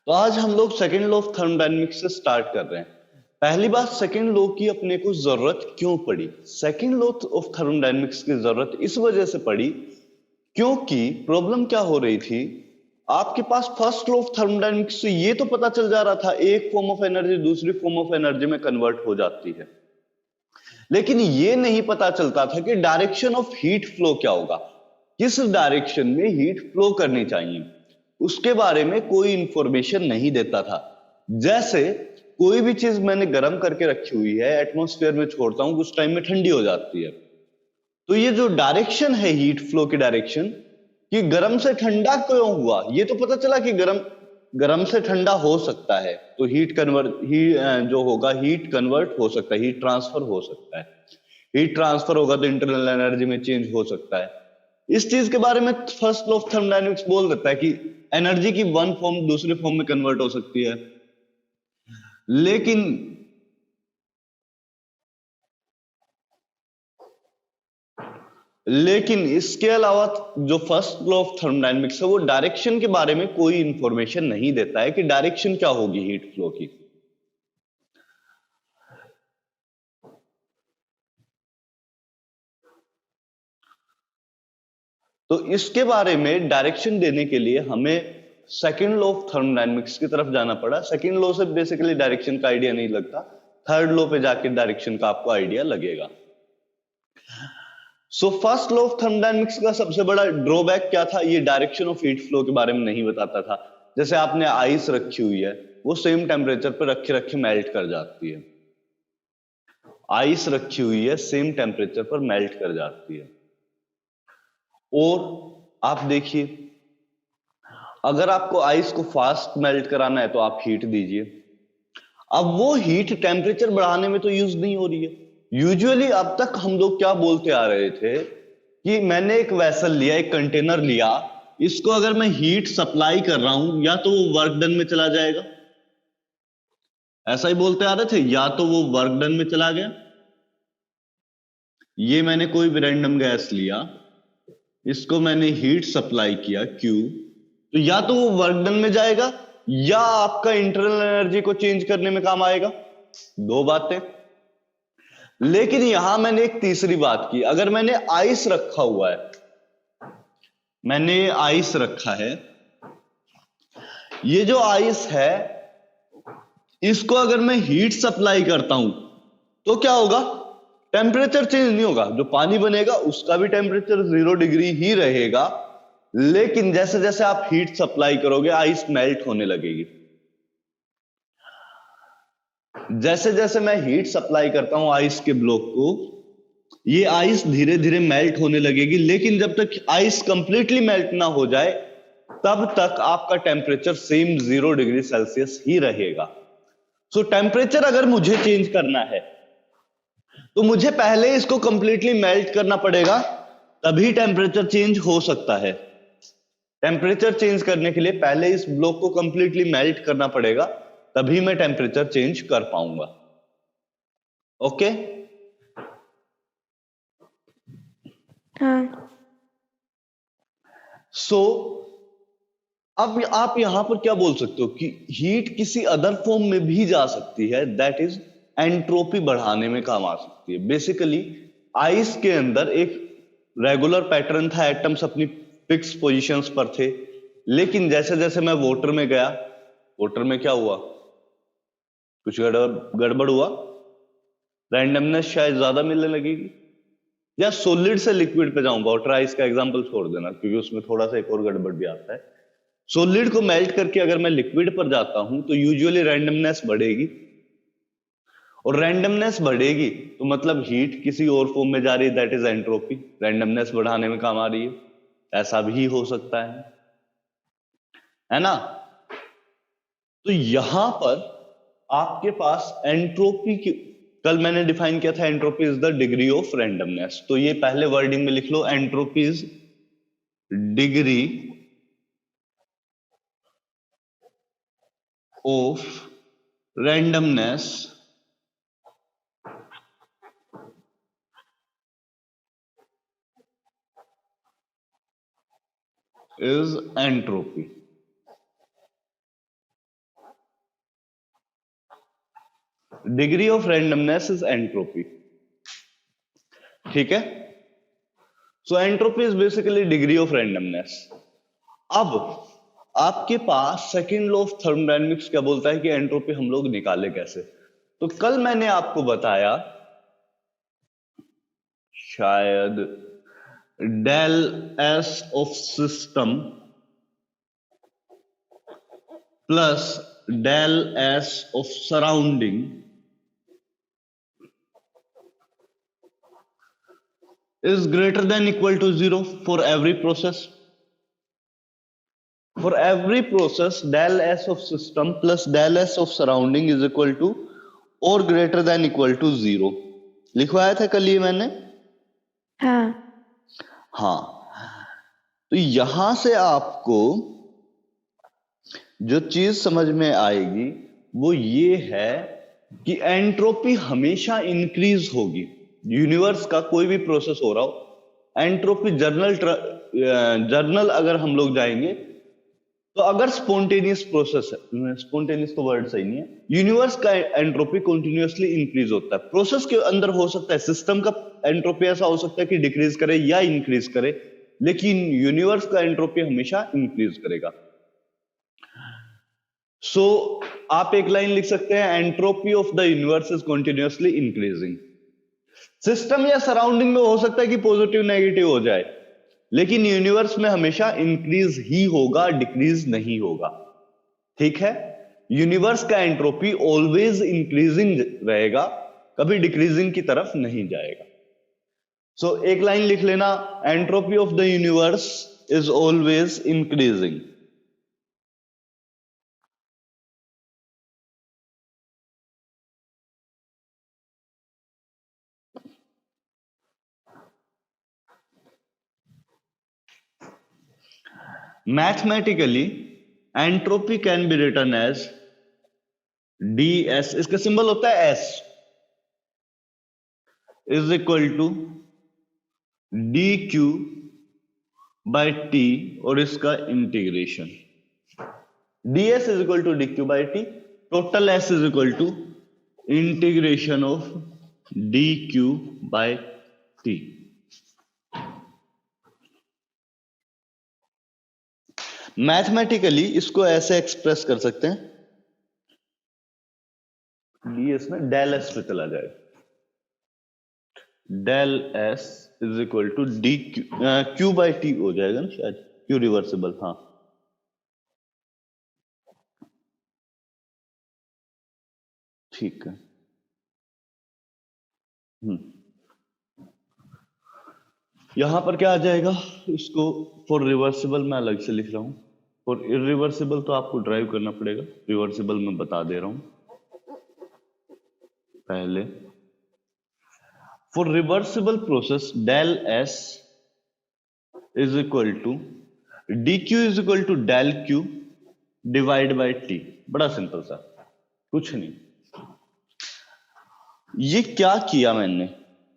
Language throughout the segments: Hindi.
तो आज हम लोग सेकंड लॉ ऑफ थर्मोडायनेमिक्स से स्टार्ट कर रहे हैं। पहली बात, सेकंड लॉ की अपने को जरूरत क्यों पड़ी? सेकंड लॉ ऑफ थर्मोडायनेमिक्स की जरूरत इस वजह से पड़ी क्योंकि प्रॉब्लम क्या हो रही थी, आपके पास फर्स्ट लॉ ऑफ थर्मोडायनेमिक्स से ये तो पता चल जा रहा था एक फॉर्म ऑफ एनर्जी दूसरी फॉर्म ऑफ एनर्जी में कन्वर्ट हो जाती है, लेकिन ये नहीं पता चलता था कि डायरेक्शन ऑफ हीट फ्लो क्या होगा, किस डायरेक्शन में हीट फ्लो करनी चाहिए, उसके बारे में कोई इंफॉर्मेशन नहीं देता था। जैसे कोई भी चीज मैंने गर्म करके रखी हुई है, एटमॉस्फेयर में छोड़ता हूं, कुछ टाइम में ठंडी हो जाती है, तो ये जो डायरेक्शन है हीट फ्लो की डायरेक्शन, कि गर्म से ठंडा क्यों हुआ, ये तो पता चला कि गर्म गर्म से ठंडा हो सकता है, तो जो होगा हीट कन्वर्ट हो सकता है, हीट ट्रांसफर हो सकता है। हीट ट्रांसफर होगा तो इंटरनल एनर्जी में चेंज हो सकता है। इस चीज के बारे में फर्स्ट लॉ ऑफ थर्मोडायनेमिक्स बोल देता है कि एनर्जी की वन फॉर्म दूसरे फॉर्म में कन्वर्ट हो सकती है। लेकिन लेकिन इसके अलावा जो फर्स्ट लॉ ऑफ थर्मोडायनेमिक्स है वो डायरेक्शन के बारे में कोई इंफॉर्मेशन नहीं देता है कि डायरेक्शन क्या होगी हीट फ्लो की। तो इसके बारे में डायरेक्शन देने के लिए हमें सेकंड लॉ ऑफ थर्मोडायनेमिक्स की तरफ जाना पड़ा। सेकंड लॉ से बेसिकली डायरेक्शन का आइडिया नहीं लगता, थर्ड लॉ पे जाके डायरेक्शन का आपको आइडिया लगेगा। So first law of thermodynamics का सबसे बड़ा ड्रॉबैक क्या था? ये डायरेक्शन ऑफ हीट फ्लो के बारे में नहीं बताता था। जैसे आपने आइस रखी हुई है, वो सेम टेम्परेचर पर रखे रखे मेल्ट कर जाती है। आइस रखी हुई है, सेम टेम्परेचर पर मेल्ट कर जाती है। और आप देखिए, अगर आपको आइस को फास्ट मेल्ट कराना है तो आप हीट दीजिए। अब वो हीट टेम्परेचर बढ़ाने में तो यूज नहीं हो रही है। यूजुअली अब तक हम लोग क्या बोलते आ रहे थे कि मैंने एक वेसल लिया, एक कंटेनर लिया, इसको अगर मैं हीट सप्लाई कर रहा हूं या तो वो वर्क डन में चला जाएगा, ऐसा ही बोलते आ रहे थे, या तो वो वर्क डन में चला गया। ये मैंने कोई भी रैंडम गैस लिया, इसको मैंने हीट सप्लाई किया Q, तो या तो वो वर्क डन में जाएगा या आपका इंटरनल एनर्जी को चेंज करने में काम आएगा। दो बातें। लेकिन यहां मैंने एक तीसरी बात की, अगर मैंने आइस रखा हुआ है, मैंने आइस रखा है, ये जो आइस है इसको अगर मैं हीट सप्लाई करता हूं तो क्या होगा? टेम्परेचर चेंज नहीं होगा, जो पानी बनेगा उसका भी टेम्परेचर 0 डिग्री ही रहेगा। लेकिन जैसे जैसे आप हीट सप्लाई करोगे आइस मेल्ट होने लगेगी। जैसे जैसे मैं हीट सप्लाई करता हूं आइस के ब्लॉक को, ये आइस धीरे धीरे मेल्ट होने लगेगी, लेकिन जब तक आइस कंप्लीटली मेल्ट ना हो जाए तब तक आपका टेम्परेचर सेम 0 डिग्री सेल्सियस ही रहेगा। सो टेम्परेचर अगर मुझे चेंज करना है तो मुझे पहले इसको कंप्लीटली मेल्ट करना पड़ेगा, तभी टेम्परेचर चेंज हो सकता है। टेम्परेचर चेंज करने के लिए पहले इस ब्लॉक को कंप्लीटली मेल्ट करना पड़ेगा, तभी मैं टेम्परेचर चेंज कर पाऊंगा। ओके? हाँ। सो अब आप यहां पर क्या बोल सकते हो कि हीट किसी अदर फॉर्म में भी जा सकती है, दैट इज एंट्रोपी बढ़ाने में काम आ सकती है। बेसिकली आइस के अंदर एक रेगुलर पैटर्न था, एटम्स अपनी फिक्स पोजीशंस पर थे, लेकिन जैसे जैसे मैं वाटर में गया, वाटर में क्या हुआ? कुछ गड़बड़ हुआ, रैंडमनेस शायद ज्यादा मिलने लगेगी। या सॉलिड से लिक्विड पे जाऊं, वाटर आइस का एग्जांपल छोड़ देना क्योंकि उसमें थोड़ा सा एक और गड़बड़ भी आता है। सॉलिड को मेल्ट करके अगर मैं लिक्विड पर जाता हूं तो यूजुअली रैंडमनेस बढ़ेगी, और रैंडमनेस बढ़ेगी तो मतलब हीट किसी और फॉर्म में जा रही है, दैट इज एंट्रोपी, रैंडमनेस बढ़ाने में काम आ रही है। ऐसा भी हो सकता है ना? तो यहां पर आपके पास एंट्रोपी की, कल मैंने डिफाइन किया था entropy is the degree of randomness, तो ये पहले वर्डिंग में लिख लो, entropy is degree of randomness is entropy। Degree of randomness is entropy, ठीक है। So entropy is basically degree of randomness. अब आपके पास सेकंड लॉ ऑफ थर्मोडायनेमिक्स क्या बोलता है कि एंट्रोपी हम लोग निकाले कैसे। तो कल मैंने आपको बताया, शायद del S of system plus del S of surrounding is greater than equal to 0 for every process. For every process, del S of system plus del S of surrounding is equal to or greater than equal to 0. लिखवाया था कल ये मैंने। हाँ, तो यहां से आपको जो चीज समझ में आएगी वो ये है कि एंट्रोपी हमेशा इंक्रीज होगी। यूनिवर्स का कोई भी प्रोसेस हो रहा हो, एंट्रोपी जर्नल अगर हम लोग जाएंगे तो अगर स्पॉन्टेनियस प्रोसेस है, स्पॉन्टेनियस तो वर्ड सही नहीं है, यूनिवर्स का एंट्रोपी कंटिन्यूअसली इंक्रीज होता है। प्रोसेस के अंदर हो सकता है सिस्टम का एंट्रोपी ऐसा हो सकता है कि डिक्रीज करे या इंक्रीज करे, लेकिन यूनिवर्स का एंट्रोपी हमेशा इंक्रीज करेगा। सो आप एक लाइन लिख सकते हैं, entropy of the universe is continuously increasing. System या सराउंडिंग में हो सकता है कि पॉजिटिव नेगेटिव हो जाए, लेकिन यूनिवर्स में हमेशा इंक्रीज ही होगा, डिक्रीज नहीं होगा, ठीक है। यूनिवर्स का एंट्रोपी ऑलवेज इंक्रीजिंग रहेगा, कभी डिक्रीजिंग की तरफ नहीं जाएगा। सो एक लाइन लिख लेना, entropy of the universe is always increasing. Mathematically entropy can be written as ds, इसका सिंबल होता है s, is equal to dq by t और इसका इंटीग्रेशन। ds is equal to dq by t, total s is equal to integration of dq by t। Mathematically इसको ऐसे एक्सप्रेस कर सकते हैं, ds में डेल एस पे चला जाए, del S is equal to D Q by T हो जाएगा ना, शायद क्यू रिवर्सिबल, हाँ ठीक है। यहां पर क्या आ जाएगा, इसको फॉर रिवर्सिबल मैं अलग से लिख रहा हूं, फॉर इरिवर्सिबल तो आपको ड्राइव करना पड़ेगा, रिवर्सिबल मैं बता दे रहा हूं पहले। For reversible process del S is equal to D Q is equal to del Q divide by T. बड़ा सिंपल सा, कुछ नहीं। ये क्या किया मैंने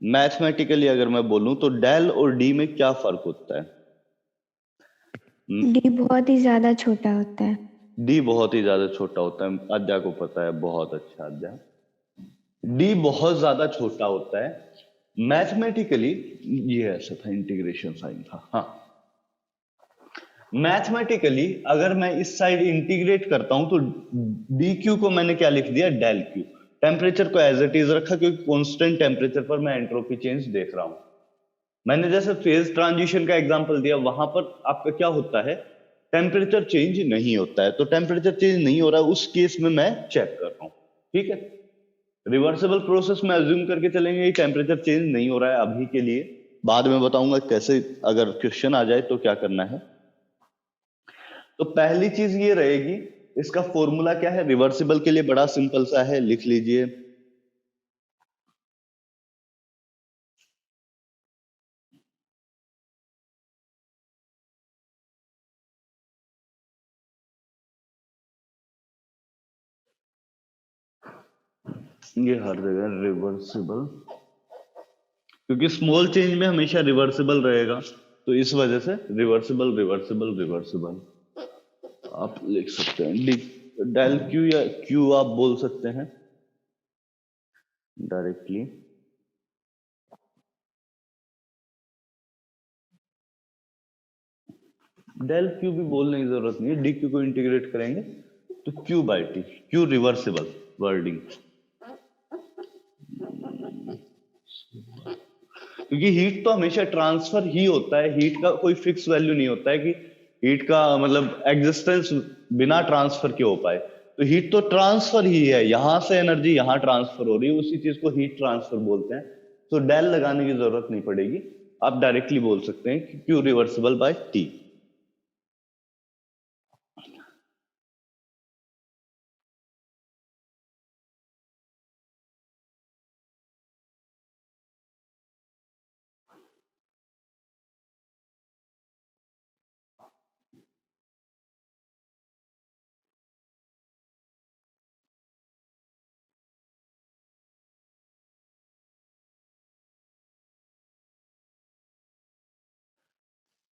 मैथमेटिकली अगर मैं बोलूं तो डेल और डी में क्या फर्क होता है? डी बहुत ही ज्यादा छोटा होता है। डी बहुत ही ज्यादा छोटा होता है, आद्या को पता है, बहुत अच्छा आद्या। डी बहुत ज्यादा छोटा होता है। मैथमेटिकली ये ऐसा था, इंटीग्रेशन साइन था, हाँ। मैथमेटिकली अगर मैं इस साइड इंटीग्रेट करता हूं तो डी क्यू को मैंने क्या लिख दिया, डेल क्यू। टेम्परेचर को एज इट इज रखा क्योंकि कांस्टेंट टेम्परेचर पर मैं एंट्रोपी चेंज देख रहा हूं। मैंने जैसे फेज ट्रांजिशन का एग्जांपल दिया, वहां पर आपका क्या होता है, टेम्परेचर चेंज नहीं होता है। तो टेम्परेचर चेंज नहीं हो रहा है, उस केस में मैं चेक कर रहा हूं, ठीक है। रिवर्सिबल प्रोसेस में अज्यूम करके चलेंगे कि टेम्परेचर चेंज नहीं हो रहा है अभी के लिए, बाद में बताऊंगा कैसे अगर क्वेश्चन आ जाए तो क्या करना है। तो पहली चीज ये रहेगी, इसका फॉर्मूला क्या है रिवर्सिबल के लिए, बड़ा सिंपल सा है, लिख लीजिए। ये हर जगह रिवर्सिबल, क्योंकि स्मॉल चेंज में हमेशा रिवर्सिबल रहेगा, तो इस वजह से रिवर्सिबल रिवर्सिबल रिवर्सिबल आप लिख सकते हैं। डेल क्यू या क्यू आप बोल सकते हैं, डायरेक्टली डेल क्यू भी बोलने की जरूरत नहीं है, डी क्यू को इंटीग्रेट करेंगे तो Q by T, Q reversible wording, क्योंकि हीट तो हमेशा ट्रांसफर ही होता है, हीट का कोई फिक्स वैल्यू नहीं होता है कि हीट का मतलब एग्जिस्टेंस बिना ट्रांसफर के हो पाए। तो हीट तो ट्रांसफर ही है, यहां से एनर्जी यहां ट्रांसफर हो रही है, उसी चीज को हीट ट्रांसफर बोलते हैं। तो डेल लगाने की जरूरत नहीं पड़ेगी, आप डायरेक्टली बोल सकते हैं कि क्यू रिवर्सिबल बाय टी।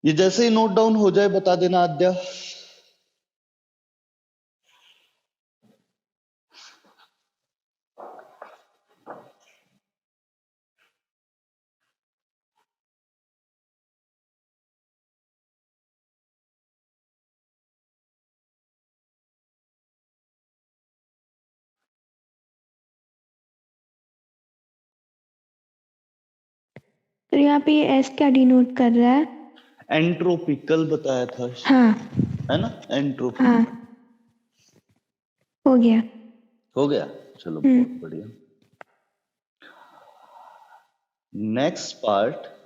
ये जैसे ही नोट डाउन हो जाए बता देना आद्या। तो यहाँ पे ये एस क्या डिनोट कर रहा है? एंट्रोपी कल बताया था, हाँ है ना, एंट्रोपी। हाँ, हो गया। हो गया, चलो बहुत बढ़िया। Next part,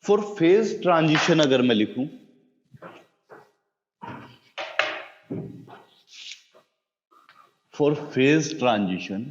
for phase transition अगर मैं लिखूं, for phase transition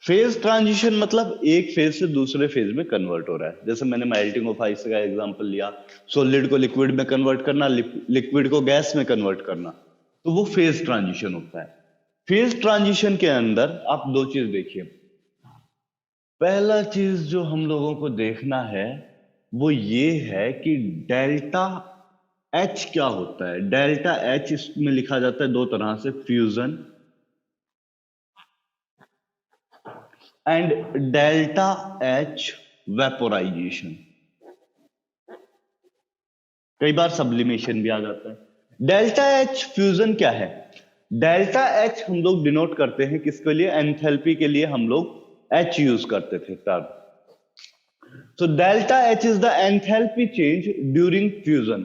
phase transition मतलब एक फेज से दूसरे फेज में कन्वर्ट हो रहा है। जैसे मैंने मेल्टिंग ऑफ आइस का एग्जांपल लिया, सॉलिड को लिक्विड में कन्वर्ट करना, लिक्विड को गैस में कन्वर्ट करना, तो वो फेज ट्रांजिशन होता है। फेज ट्रांजिशन के अंदर आप दो चीज देखिए। पहला चीज जो हम लोगों को देखना है वो ये है कि डेल्टा एच क्या होता है। डेल्टा एच इसमें लिखा जाता है दो तरह से, fusion and delta H vaporisation, कई बार सब्लिमेशन भी आ जाता है। डेल्टा एच फ्यूजन क्या है? डेल्टा एच हम लोग डिनोट करते हैं किसके लिए? एंथैल्पी के लिए हम लोग एच यूज करते थे term. So delta H is the enthalpy change during fusion.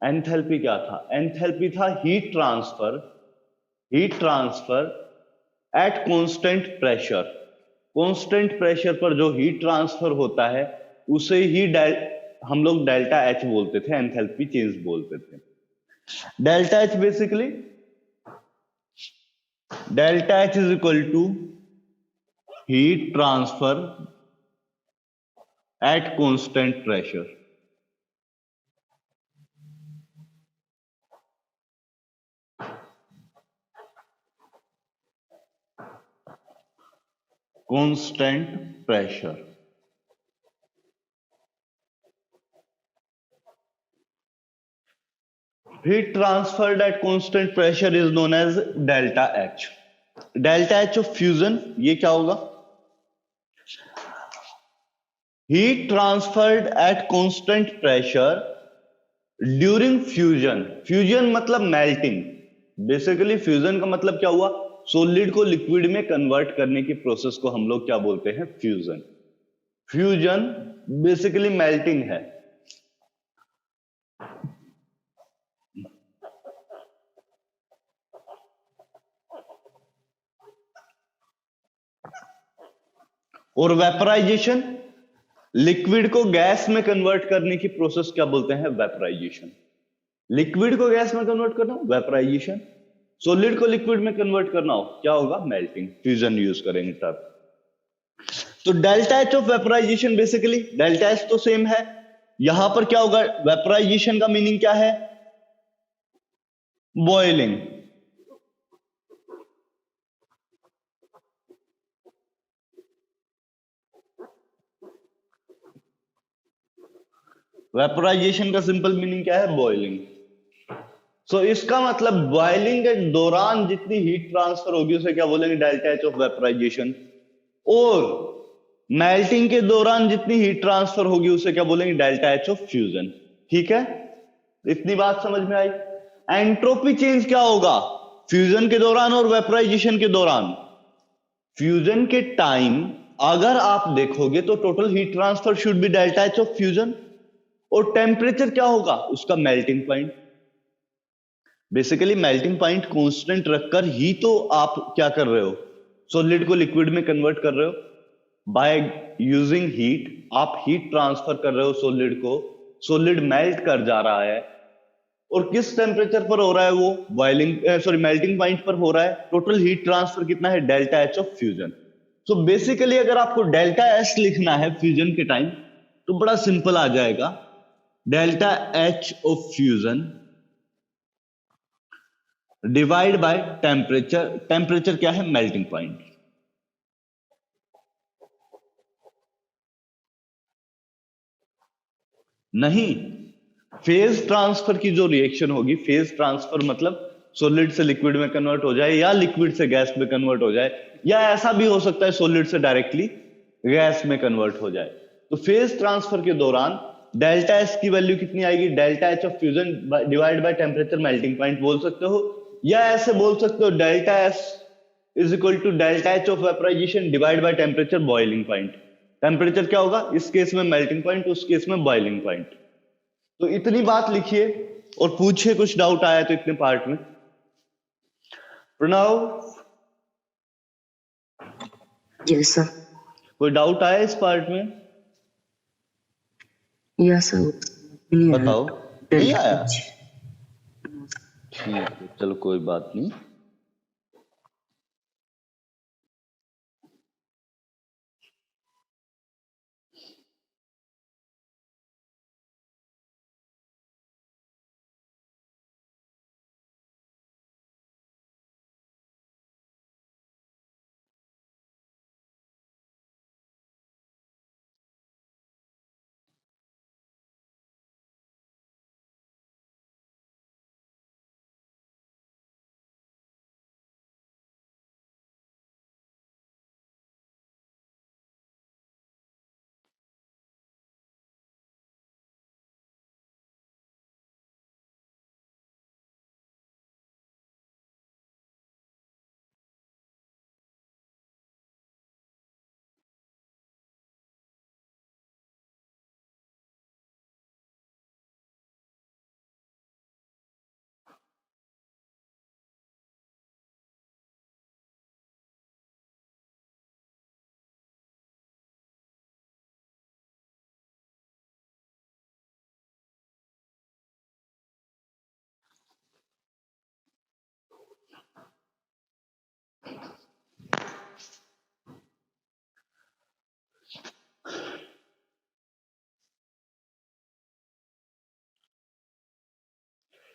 Enthalpy क्या था? एंथैल्पी था heat transfer at constant pressure. Constant pressure पर जो हीट ट्रांसफर होता है उसे ही हम लोग डेल्टा एच बोलते थे, एंथैल्पी चेंज बोलते थे। Delta H basically, delta H is equal to heat transfer at constant pressure. Constant pressure. Heat transferred at constant pressure is known as delta H. Delta H of fusion ये क्या होगा? Heat transferred at constant pressure during fusion. Fusion मतलब melting. बेसिकली फ्यूजन का मतलब क्या हुआ? सॉलिड को लिक्विड में कन्वर्ट करने की प्रोसेस को हम लोग क्या बोलते हैं? फ्यूजन। फ्यूजन बेसिकली मेल्टिंग है। और वेपराइजेशन, लिक्विड को गैस में कन्वर्ट करने की प्रोसेस क्या बोलते हैं? वेपराइजेशन। लिक्विड को गैस में कन्वर्ट करना हो वेपराइजेशन, सॉलिड को लिक्विड में कन्वर्ट करना हो क्या होगा मेल्टिंग, फ्यूजन यूज करेंगे तब। तो delta H of vaporisation basically delta H तो सेम है, यहां पर क्या होगा वेपराइजेशन का मीनिंग क्या है बॉइलिंग, वेपराइजेशन का सिंपल मीनिंग क्या है बॉइलिंग। सो इसका मतलब बॉइलिंग के दौरान जितनी हीट ट्रांसफर होगी उसे क्या बोलेंगे डेल्टा एच ऑफ वेपराइजेशन, और मेल्टिंग के दौरान जितनी हीट ट्रांसफर होगी उसे क्या बोलेंगे डेल्टा एच ऑफ फ्यूजन। ठीक है, इतनी बात समझ में आई। एंट्रोपी चेंज क्या होगा फ्यूजन के दौरान और वेपराइजेशन के दौरान, फ्यूजन के टाइम अगर आप देखोगे तो total heat transfer should be delta H of fusion, और टेम्परेचर क्या होगा उसका melting point. Basically melting point constant रखकर ही तो आप क्या कर रहे हो सॉलिड को लिक्विड में कन्वर्ट कर रहे हो, बाय यूजिंग हीट आप हीट ट्रांसफर कर रहे हो सॉलिड को, सॉलिड मेल्ट कर जा रहा है, और किस टेम्परेचर पर हो रहा है वो बॉइलिंग सॉरी मेल्टिंग पॉइंट पर हो रहा है, टोटल हीट ट्रांसफर कितना है delta H of fusion. So basically अगर आपको डेल्टा एच लिखना है फ्यूजन के टाइम तो बड़ा सिंपल आ जाएगा, delta H of fusion divide by temperature, temperature क्या है मेल्टिंग पॉइंट। नहीं, फेज ट्रांसफर की जो रिएक्शन होगी, फेज ट्रांसफर मतलब सॉलिड से लिक्विड में कन्वर्ट हो जाए या लिक्विड से गैस में कन्वर्ट हो जाए, या ऐसा भी हो सकता है सॉलिड से डायरेक्टली गैस में कन्वर्ट हो जाए। तो फेज ट्रांसफर के दौरान डेल्टा एस की वैल्यू कितनी आएगी delta H of fusion divide by temperature melting point बोल सकते हो, या ऐसे बोल सकते हो delta S is equal to delta H of vaporisation divide by temperature boiling point. Temperature क्या होगा इस केस में मेल्टिंग पॉइंट, उस केस में बॉइलिंग पॉइंट। तो इतनी बात लिखिए और पूछिए कुछ डाउट आया तो इतने पार्ट में। Pranav yes sir. कोई डाउट आया इस पार्ट में? Yes sir. बताओ नहीं आया? ठीक है चलो कोई बात नहीं।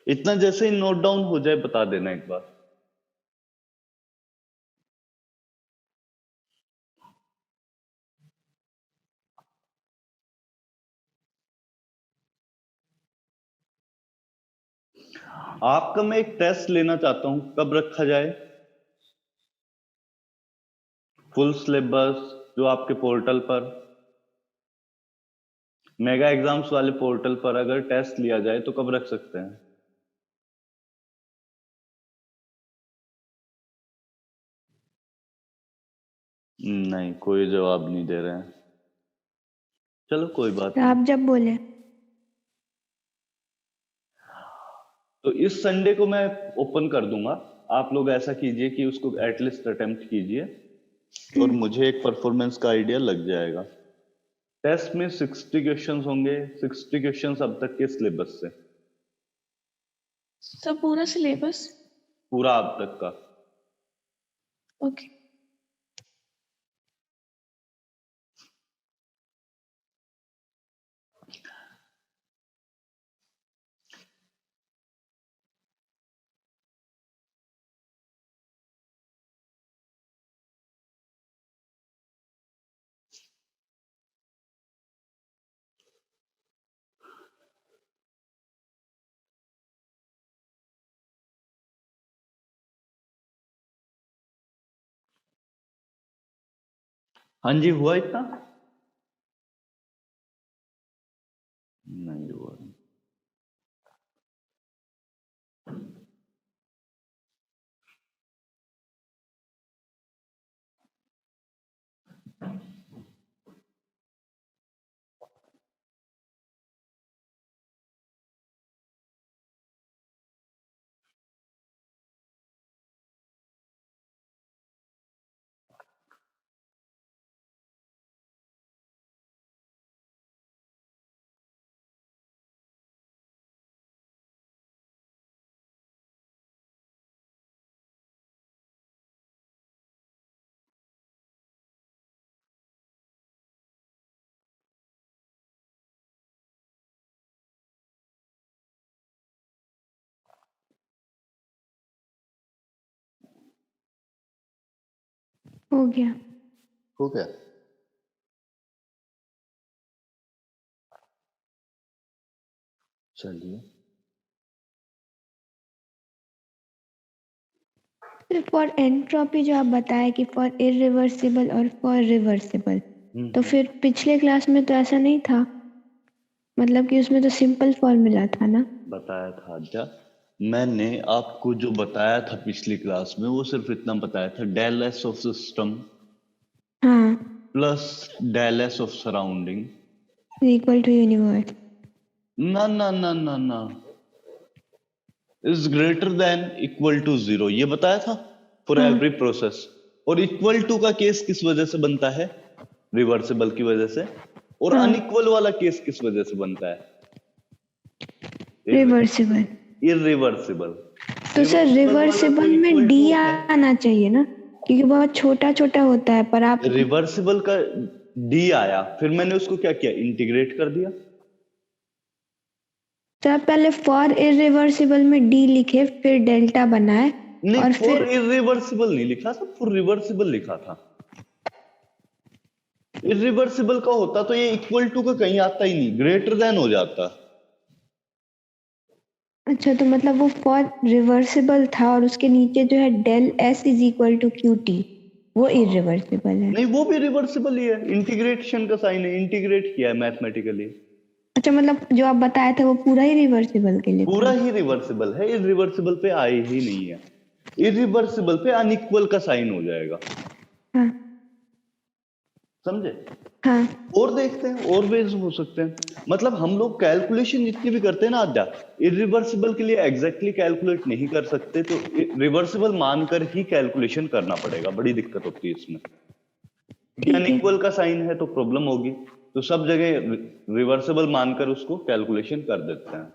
इतना जैसे ही नोट डाउन हो जाए बता देना एक बार। आपका मैं एक टेस्ट लेना चाहता हूं, कब रखा जाए? फुल सिलेबस जो आपके पोर्टल पर मेगा एग्जाम्स वाले पोर्टल पर अगर टेस्ट लिया जाए तो कब रख सकते हैं? नहीं कोई जवाब नहीं दे रहे हैं। चलो कोई बात नहीं। आप जब बोले। तो इस संडे को मैं ओपन कर दूंगा, आप लोग ऐसा कीजिए कि उसको एटलीस्ट अटेम्प्ट कीजिए और मुझे एक परफॉर्मेंस का आइडिया लग जाएगा। टेस्ट में 60 क्वेश्चंस होंगे, 60 क्वेश्चंस अब तक के सिलेबस से। सब पूरा सिलेबस? पूरा अब तक का। ओके। हाँ जी, हुआ इतना? नहीं हुआ। हो गया। हो गया। चलिए। फॉर एंट्रोपी जो आप बताए कि फॉर इरिवर्सिबल और फॉर रिवर्सिबल, तो फिर पिछले क्लास में तो ऐसा नहीं था, मतलब कि उसमें तो सिंपल फॉर्मूला था ना? बताया था आद्या, मैंने आपको जो बताया था पिछली क्लास में वो सिर्फ इतना बताया था, डेल एस ऑफ सिस्टम हाँ, plus del S of surrounding equal to universe. ना ना ना ना ना is greater than equal to 0, ये बताया था फॉर हाँ। Every process. और इक्वल टू का केस किस वजह से बनता है? रिवर्सिबल की वजह से। और हाँ। अनइक्वल वाला केस किस वजह से बनता है? रिवर्सिबल। इरिवर्सिबल। तो सर रिवर्सिबल में डी आना चाहिए ना, क्योंकि बहुत छोटा छोटा होता है, पर आप रिवर्सिबल का डी आया, फिर मैंने उसको क्या किया, इंटीग्रेट कर दिया। तो आप पहले फॉर इरिवर्सिबल में डी लिखे, फिर डेल्टा बनाए, नहीं, और फॉर फिर इरिवर्सिबल नहीं लिखा था, फॉर रिवर्सिबल लिखा था। इरिवर्सिबल का होता तो ये इक्वल टू का कहीं आता ही नहीं, ग्रेटर देन हो जाता। अच्छा, तो मतलब वो फॉर रिवर्सिबल था और उसके नीचे जो है del S is equal to Q T, वो इरिवर्सिबल है। नहीं, वो भी रिवर्सिबल ही है, इंटीग्रेशन का साइन है, इंटीग्रेट किया है मैथमेटिकली। अच्छा, मतलब जो आप बताए थे वो पूरा ही रिवर्सिबल के लिए पूरा था? ही रिवर्सिबल है, इरिवर्सिबल पे आए ही नहीं है। इरिवर्सिबल पे अनइक्वल का साइन हो जाएगा, हाँ। समझे? हाँ। और देखते हैं और वेज हो सकते हैं। मतलब हम लोग कैलकुलेशन जितनी भी करते हैं ना आद्या, इरिवर्सिबल के लिए एग्जैक्टली कैलकुलेट नहीं कर सकते, तो रिवर्सिबल मानकर ही कैलकुलेशन करना पड़ेगा, बड़ी दिक्कत होती है इसमें। ठीक है। अनइक्वल का साइन है तो प्रॉब्लम होगी, तो सब जगह रिवर्सिबल मानकर उसको कैलकुलेशन कर देते हैं।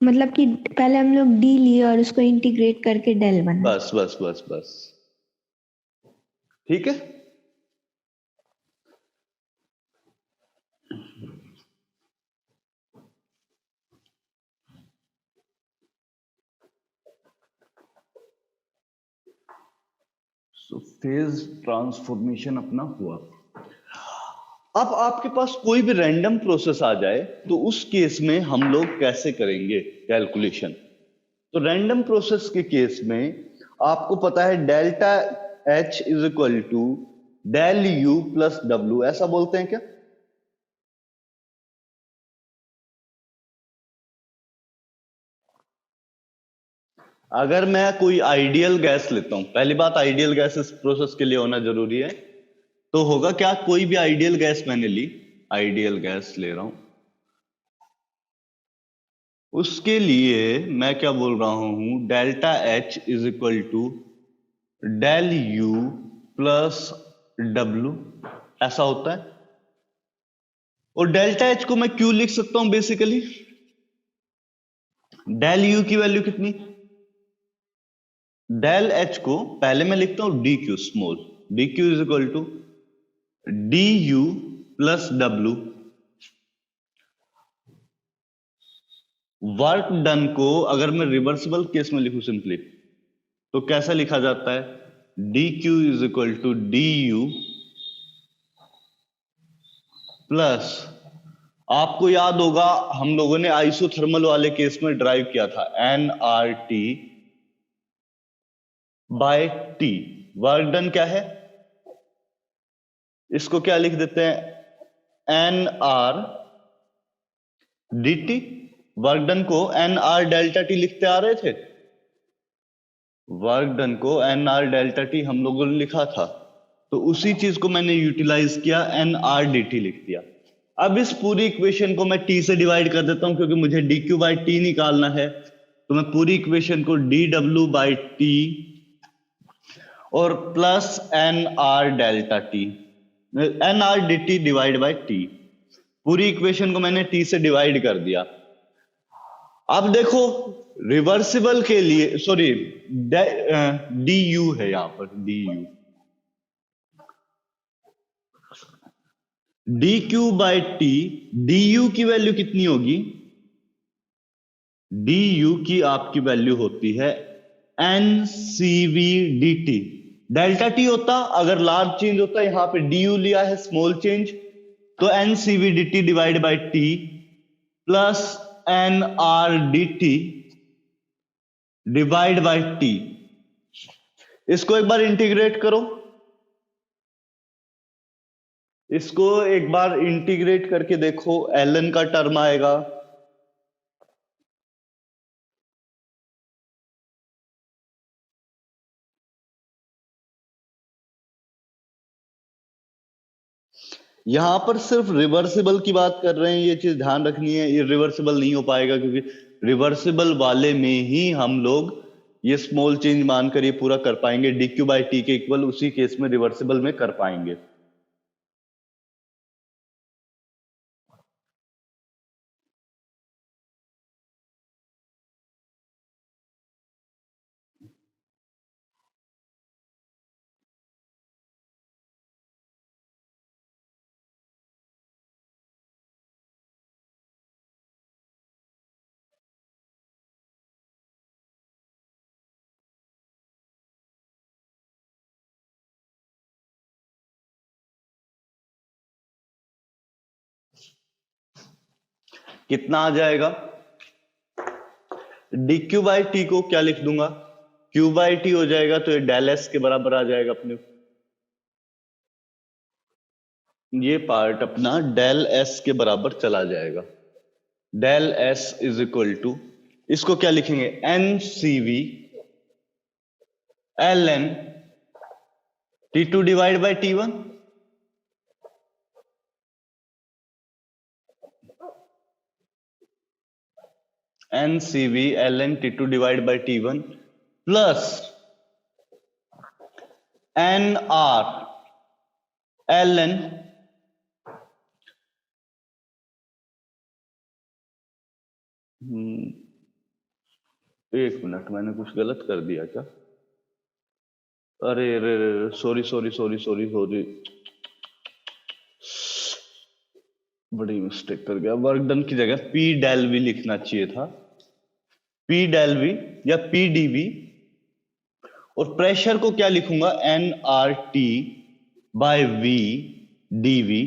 मतलब कि पहले हम लोग डी लिए और उसको इंटीग्रेट करके डेल बना। बस बस बस बस, ठीक है। सो फेज ट्रांसफॉर्मेशन अपना हुआ। अब आपके पास कोई भी रैंडम प्रोसेस आ जाए तो उस केस में हम लोग कैसे करेंगे कैलकुलेशन? तो रैंडम प्रोसेस के केस में आपको पता है delta H is equal to del U plus W, ऐसा बोलते हैं क्या? अगर मैं कोई आइडियल गैस लेता हूं, पहली बात आइडियल गैस इस प्रोसेस के लिए होना जरूरी है, तो होगा क्या, कोई भी आइडियल गैस मैंने ली, आइडियल गैस ले रहा हूं, उसके लिए मैं क्या बोल रहा हूं, delta H is equal to del U plus W, ऐसा होता है। और डेल्टा एच को मैं क्यों लिख सकता हूं बेसिकली, डेल यू की वैल्यू कितनी, डेल एच को पहले मैं लिखता हूं D Q small, D Q is equal to D U plus W. Work done को अगर मैं रिवर्सिबल केस में लिखूं सिंपली तो कैसा लिखा जाता है, D Q is equal to D U plus, आपको याद होगा हम लोगों ने आइसोथर्मल वाले केस में ड्राइव किया था N R T by T. Work done क्या है, इसको क्या लिख देते हैं N R D T. Work done को एन आर डेल्टा टी लिखते आ रहे थे, वर्क डन को एन आर डेल्टा टी हम लोगों ने लिखा था, तो उसी चीज को मैंने यूटिलाइज किया, एन आर डी टी लिख दिया। अब इस पूरी इक्वेशन को मैं टी से डिवाइड कर देता हूं क्योंकि मुझे डी क्यू बाई टी निकालना है, तो मैं पूरी इक्वेशन को डी डब्ल्यू बाई टी और plus N R delta T, N R D T divide by T, पूरी इक्वेशन को मैंने टी से डिवाइड कर दिया। अब देखो रिवर्सिबल के लिए, सॉरी डी यू है यहां पर, D U, D Q by T, D U की वैल्यू कितनी होगी, डी यू की आपकी वैल्यू होती है N C V D T. Delta T होता अगर लार्ज चेंज होता, यहां पे डी यू लिया है स्मॉल चेंज, तो N C V D T divide by T plus N R D T divide by T. इसको एक बार इंटीग्रेट करो, इसको एक बार इंटीग्रेट करके देखो, ln का टर्म आएगा, यहां पर सिर्फ रिवर्सिबल की बात कर रहे हैं, ये चीज ध्यान रखनी है, ये रिवर्सिबल नहीं हो पाएगा क्योंकि रिवर्सिबल वाले में ही हम लोग ये स्मॉल चेंज मानकर ये पूरा कर पाएंगे, डी क्यू बाई टी के इक्वल, उसी केस में रिवर्सिबल में कर पाएंगे। कितना आ जाएगा, डी क्यू बाई टी को क्या लिख दूंगा, क्यू बाई टी हो जाएगा, तो ये डेल एस के बराबर आ जाएगा अपने, ये पार्ट अपना डेल एस के बराबर चला जाएगा। Del S is equal to, इसको क्या लिखेंगे, N C V L N T two divide by T one, N C V L N T two divide by T one plus N R L N एक मिनट, मैंने कुछ गलत कर दिया क्या, अरे रे sorry sorry sorry sorry sorry, बड़ी मिस्टेक कर गया, वर्क डन की जगह पी डेल वी लिखना चाहिए था, पी डेल वी या पी डी वी, और प्रेशर को क्या लिखूंगा, N R T by V D V,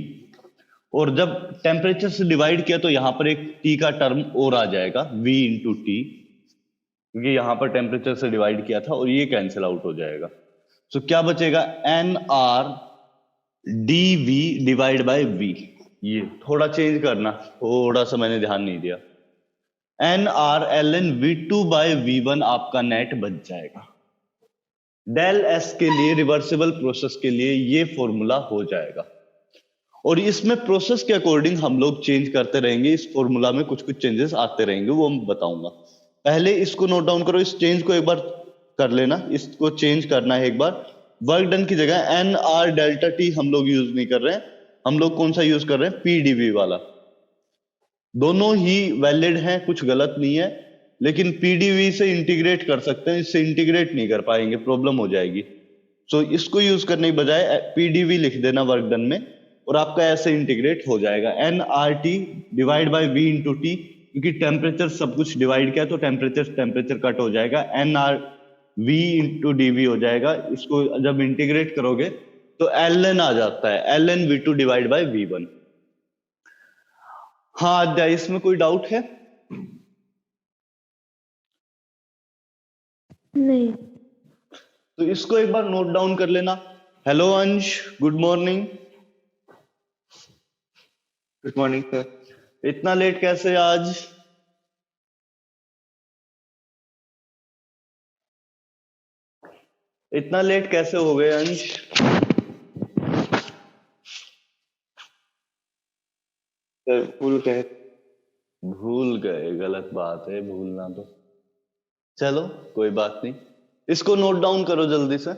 और जब टेम्परेचर से डिवाइड किया तो यहां पर एक टी का टर्म और आ जाएगा, v इंटू टी, क्योंकि यहां पर टेम्परेचर से डिवाइड किया था और ये कैंसिल आउट हो जाएगा। सो क्या बचेगा, N R D V divide by V, ये थोड़ा चेंज करना, थोड़ा सा मैंने ध्यान नहीं दिया, N R L N V two by V one आपका नेट बच जाएगा। डेल एस के लिए, रिवर्सिबल प्रोसेस के लिए ये फॉर्मूला हो जाएगा, और इसमें प्रोसेस के अकॉर्डिंग हम लोग चेंज करते रहेंगे, इस फॉर्मूला में कुछ कुछ चेंजेस आते रहेंगे, वो मैं बताऊंगा। पहले इसको नोट डाउन करो, इस चेंज को एक बार कर लेना, इसको चेंज करना है एक बार, वर्क डन की जगह एन आर डेल्टा टी हम लोग यूज नहीं कर रहे हैं, हम लोग कौन सा यूज कर रहे हैं, पीडीवी वाला, दोनों ही वैलिड हैं, कुछ गलत नहीं है, लेकिन पीडीवी से इंटीग्रेट कर सकते हैं, इससे इंटीग्रेट नहीं कर पाएंगे, प्रॉब्लम हो जाएगी। सो इसको यूज करने की बजाय पीडीवी लिख देना वर्क डन में, और आपका ऐसे इंटीग्रेट हो जाएगा। N R T divide by V into T, क्योंकि टेम्परेचर सब कुछ डिवाइड किया तो टेम्परेचर कट हो जाएगा, N R V into D V हो जाएगा। इसको जब इंटीग्रेट करोगे तो एल एन आ जाता है, L N V two divide by V one. हाँ अध्याय, इसमें कोई डाउट है? नहीं। तो इसको एक बार नोट डाउन कर लेना। हेलो अंश, good morning. Good morning sir. इतना लेट कैसे आज? इतना लेट कैसे हो गए अंश? सर भूल गए। भूल गए, गलत बात है भूलना तो। चलो कोई बात नहीं, इसको नोट डाउन करो जल्दी से।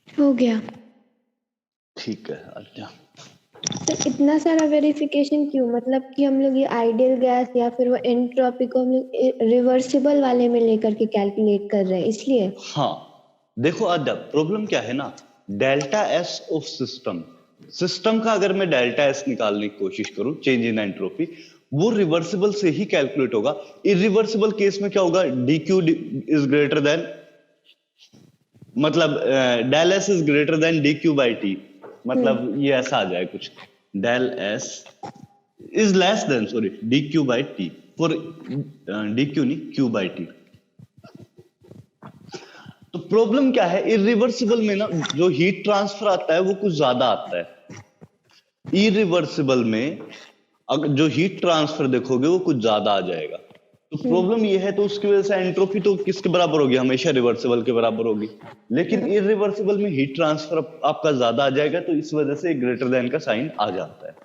हो गया। ठीक है अच्छा। तो इतना सारा वेरिफिकेशन क्यों? मतलब कि हम लोग ये आइडियल गैस या फिर वो एंट्रोपी को हम लोग रिवर्सिबल वाले में लेकर के कैलकुलेट कर रहे हैं, इसलिए? हाँ देखो अद्या, प्रॉब्लम क्या है ना, डेल्टा एस ऑफ सिस्टम का अगर मैं डेल्टा एस निकालने की कोशिश करूं, चेंज इन एंट्रोपी, वो रिवर्सिबल से ही कैलकुलेट होगा। इरिवर्सिबल केस में क्या होगा, D Q is greater than, मतलब del S is greater than D Q by T, मतलब ये ऐसा आ जाए कुछ, del S is less than, sorry, D Q by T, for D Q नहीं, क्यू बाई टी। तो प्रॉब्लम क्या है, इरिवर्सिबल में ना जो हीट ट्रांसफर आता है वो कुछ ज्यादा आता है। इरिवर्सिबल में अगर जो हीट ट्रांसफर देखोगे वो कुछ ज्यादा आ जाएगा। तो प्रॉब्लम ये है, तो उसकी वजह से एंट्रोपी तो किसके बराबर होगी, हमेशा रिवर्सिबल के बराबर होगी। लेकिन इरिवर्सिबल में हीट ट्रांसफर आपका ज्यादा आ जाएगा, तो इस वजह से ग्रेटर देन का साइन आ जाता है।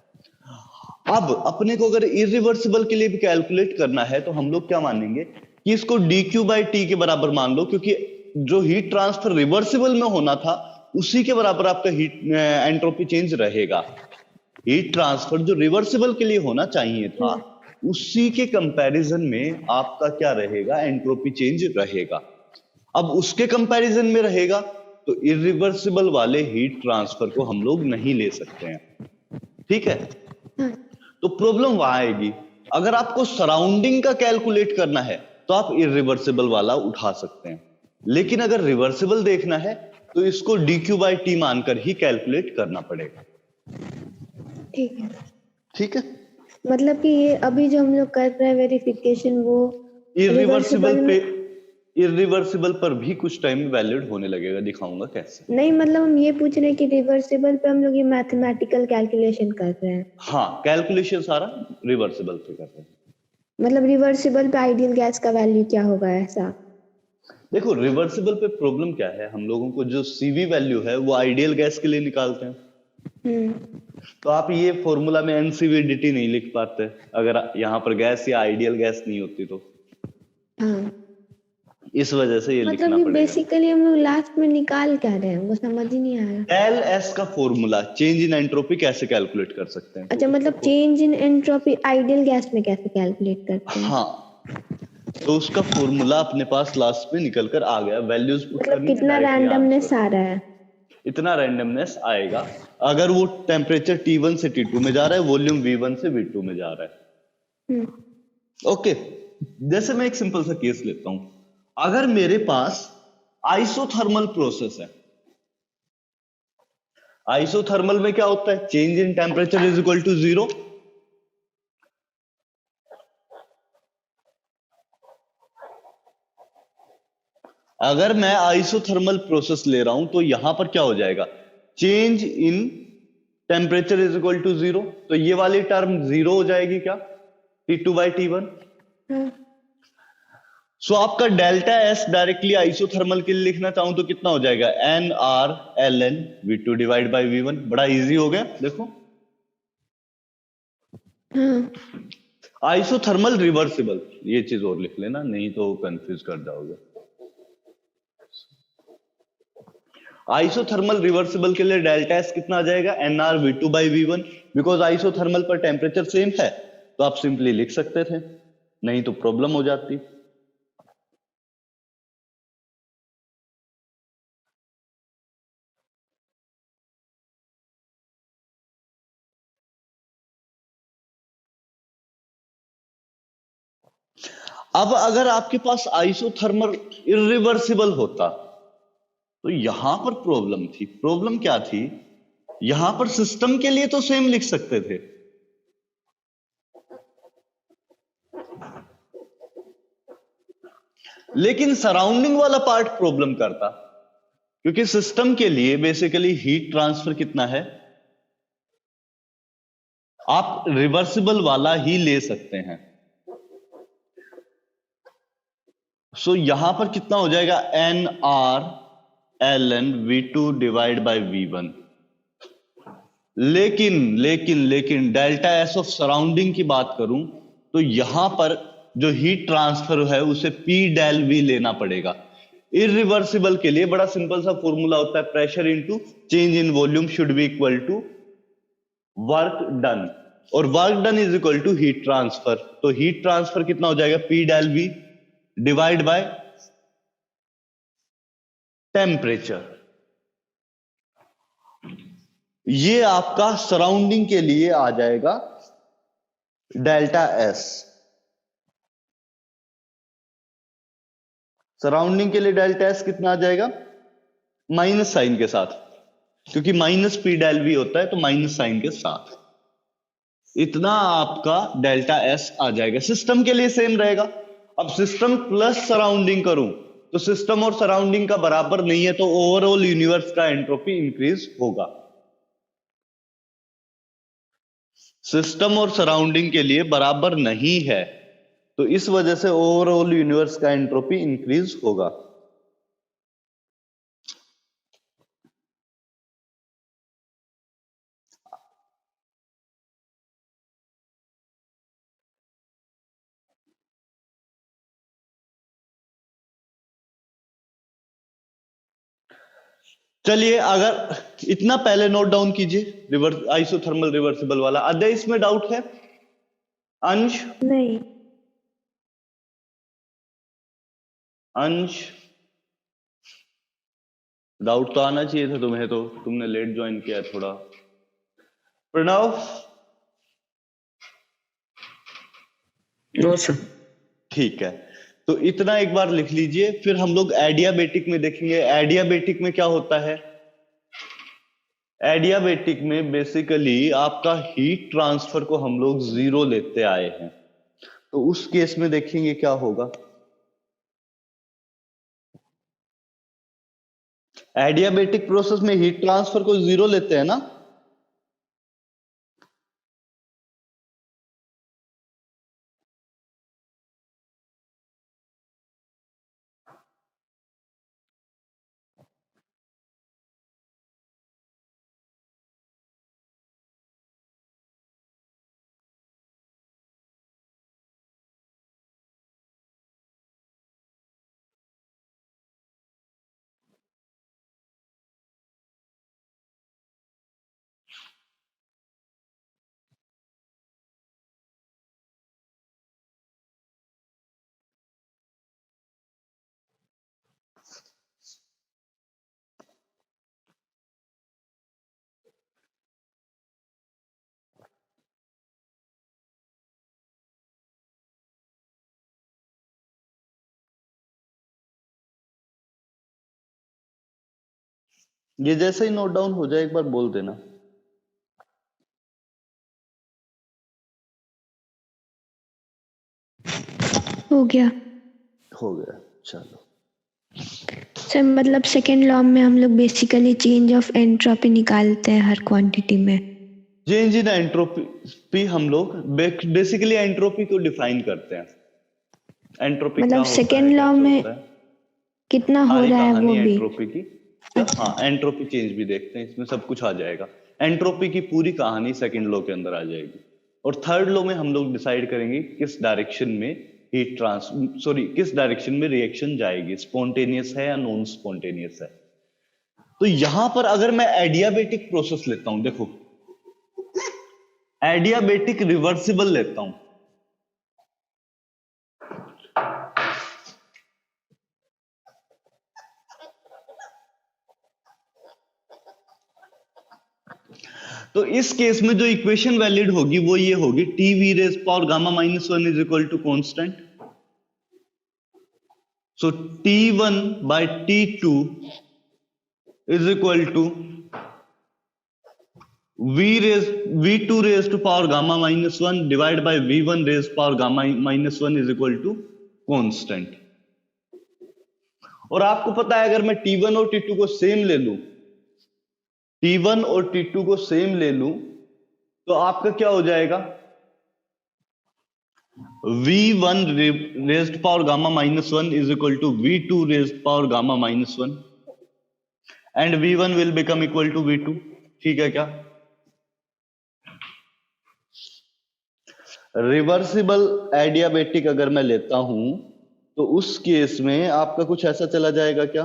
अब अपने को अगर इरिवर्सिबल के लिए भी कैलकुलेट करना है तो हम लोग क्या मानेंगे कि इसको डी क्यू बाई टी के बराबर मान लो, क्योंकि जो हीट ट्रांसफर रिवर्सिबल में होना था उसी के बराबर आपका हीट एंट्रोपी चेंज रहेगा। हीट ट्रांसफर जो रिवर्सिबल के लिए होना चाहिए था उसी के कंपैरिजन में आपका क्या रहेगा, एंट्रोपी चेंज रहेगा। अब उसके कंपैरिजन में रहेगा तो इरिवर्सिबल वाले हीट ट्रांसफर को हम लोग नहीं ले सकते हैं, ठीक है। तो प्रॉब्लम वहां आएगी, अगर आपको सराउंडिंग का कैलकुलेट करना है तो आप इरिवर्सिबल वाला उठा सकते हैं, लेकिन अगर रिवर्सिबल देखना है तो इसको डी क्यू बाई टी मानकर ही कैलकुलेट करना पड़ेगा। ठीक है। ठीक है, मतलब कि ये अभी जो हम लोग कर रहे हैं वेरिफिकेशन, वो इरिवर्सिबल पे इरिवर्सिबल पर भी कुछ टाइम में वैलिड होने लगेगा, दिखाऊंगा कैसे। नहीं मतलब हम ये पूछ रहे हैं कि रिवर्सिबल पे हम लोग ये मैथमेटिकल कैलकुलेशन कर रहे हैं, हाँ, कैलकुलेशन सारा रिवर्सिबल पे कर रहे हैं। मतलब रिवर्सिबल पे आइडियल गैस का वैल्यू क्या होगा ऐसा। देखो रिवर्सिबल पे प्रॉब्लम क्या है, हम लोगों को जो सीवी वैल्यू है वो आइडियल गैस के लिए निकालते हैं, हम्म। तो आप ये फॉर्मूला में एनसीवीडीटी नहीं लिख पाते अगर यहाँ पर गैस या आइडियल गैस नहीं होती तो, हाँ इस वजह से ये लिखना मतलब ये पड़ेगा। बेसिकली हम लोग लास्ट में निकाल क्या रहे हैं वो समझ ही नहीं आया। डेल एस का फॉर्मूला चेंज इन एंट्रोपी कैसे कैलकुलेट कर सकते हैं। अच्छा मतलब change in entropy ideal gas में कैसे कैलकुलेट करते हैं। हाँ, तो उसका फॉर्मूला अपने पास लास्ट में निकल कर आ गया, वैल्यूज पुट मतलब करनी है, कितना directly रैंडमनेस answer। आ रहा है। इतना रैंडमनेस आएगा अगर वो टेम्परेचर T1 से T2 में जा रहा है, वॉल्यूम V1 से V2 में जा रहा है। ओके, जैसे मैं एक सिंपल सा केस लेता हूं, अगर मेरे पास आइसोथर्मल प्रोसेस है, आइसोथर्मल में क्या होता है, change in temperature is equal to 0। अगर मैं आइसोथर्मल प्रोसेस ले रहा हूं तो यहां पर क्या हो जाएगा, change in temperature is equal to 0, तो ये वाली टर्म 0 हो जाएगी क्या, T2/T1। सो आपका डेल्टा एस डायरेक्टली आइसोथर्मल के लिए लिखना चाहूं तो कितना हो जाएगा, NR/LN/V2/V1। बड़ा इजी हो गया। देखो आइसोथर्मल रिवर्सिबल, ये चीज और लिख लेना नहीं तो कंफ्यूज कर जाओगे। आइसोथर्मल रिवर्सिबल के लिए डेल्टा एस कितना आ जाएगा, NR/V2/V1। बिकॉज आइसोथर्मल पर टेम्परेचर सेम है तो आप सिंपली लिख सकते थे, नहीं तो प्रॉब्लम हो जाती। अब अगर आपके पास आइसोथर्मल इरिवर्सिबल होता तो यहां पर प्रॉब्लम थी। प्रॉब्लम क्या थी, यहां पर सिस्टम के लिए तो सेम लिख सकते थे, लेकिन सराउंडिंग वाला पार्ट प्रॉब्लम करता, क्योंकि सिस्टम के लिए बेसिकली हीट ट्रांसफर कितना है, आप रिवर्सिबल वाला ही ले सकते हैं। सो यहां पर कितना हो जाएगा, NR/LN/V2/V1। लेकिन डेल्टा एस ऑफ सराउंडिंग की बात करूं तो यहां पर जो हीट ट्रांसफर है उसे P डेल V लेना पड़ेगा। इरिवर्सिबल के लिए बड़ा सिंपल सा फॉर्मूला होता है, pressure into change in volume should be equal to work done, और work done is equal to heat transfer. तो हीट ट्रांसफर कितना हो जाएगा, P del V divide by temperature. ये आपका सराउंडिंग के लिए आ जाएगा डेल्टा एस। सराउंडिंग के लिए डेल्टा एस कितना आ जाएगा, माइनस साइन के साथ, क्योंकि माइनस P डेल V होता है तो माइनस साइन के साथ इतना आपका डेल्टा एस आ जाएगा। सिस्टम के लिए सेम रहेगा। अब सिस्टम प्लस सराउंडिंग करूं तो सिस्टम और सराउंडिंग का बराबर नहीं है, तो ओवरऑल यूनिवर्स का एंट्रोपी इंक्रीज होगा। सिस्टम और सराउंडिंग के लिए बराबर नहीं है तो इस वजह से ओवरऑल यूनिवर्स का एंट्रोपी इंक्रीज होगा। चलिए अगर इतना पहले नोट डाउन कीजिए, रिवर्स आइसोथर्मल रिवर्सिबल वाला। अदर इसमें डाउट है अंश? नहीं अंश डाउट तो आना चाहिए था तुम्हें, तो तुमने लेट ज्वाइन किया थोड़ा। प्रणव? No sir. ठीक है, तो इतना एक बार लिख लीजिए, फिर हम लोग एडियाबेटिक में देखेंगे। एडियाबेटिक में क्या होता है, एडियाबेटिक में बेसिकली आपका हीट ट्रांसफर को हम लोग 0 लेते आए हैं, तो उस केस में देखेंगे क्या होगा। एडियाबेटिक प्रोसेस में हीट ट्रांसफर को जीरो लेते हैं ना। ये जैसे ही नोट डाउन हो जाए एक बार बोल देना। हो गया। हो गया, चलो। सर मतलब सेकेंड लॉ में हम लोग बेसिकली चेंज ऑफ एंट्रोपी निकालते हैं हर क्वांटिटी में। चेंज इन एंट्रोपी हम लोग बेसिकली एंट्रोपी को डिफाइन करते हैं। एंट्रोपी क्या मतलब होता सेकेंड है, लॉ कैसे में होता है, कितना हो सारी रहा है कहानी वो भी। एंट्रोपी की। हाँ, एंट्रोपी चेंज भी देखते हैं, इसमें सब कुछ आ जाएगा। एंट्रोपी की पूरी कहानी सेकंड लॉ के अंदर आ जाएगी। और थर्ड लॉ में हम लोग डिसाइड करेंगे किस डायरेक्शन में किस डायरेक्शन में रिएक्शन जाएगी, स्पॉन्टेनियस है या नॉन स्पॉन्टेनियस है। तो यहां पर अगर मैं एडियाबेटिक प्रोसेस लेता हूं, देखो एडियाबेटिक रिवर्सिबल लेता हूं, तो इस केस में जो इक्वेशन वैलिड होगी वो ये होगी, T V raise power gamma minus one is equal to constant. So T one by T two is equal to V two raise to power gamma minus one divide by V one raise power gamma minus one is equal to constant. और आपको पता है अगर मैं T1 और T2 को सेम ले लूं, T1 और T2 को सेम ले लूं, तो आपका क्या हो जाएगा, V1 raised power gamma minus one is equal to V2 raised power gamma minus one and V1 will become equal to V2। ठीक है क्या। रिवर्सिबल एडियाबेटिक अगर मैं लेता हूं तो उस केस में आपका कुछ ऐसा चला जाएगा क्या।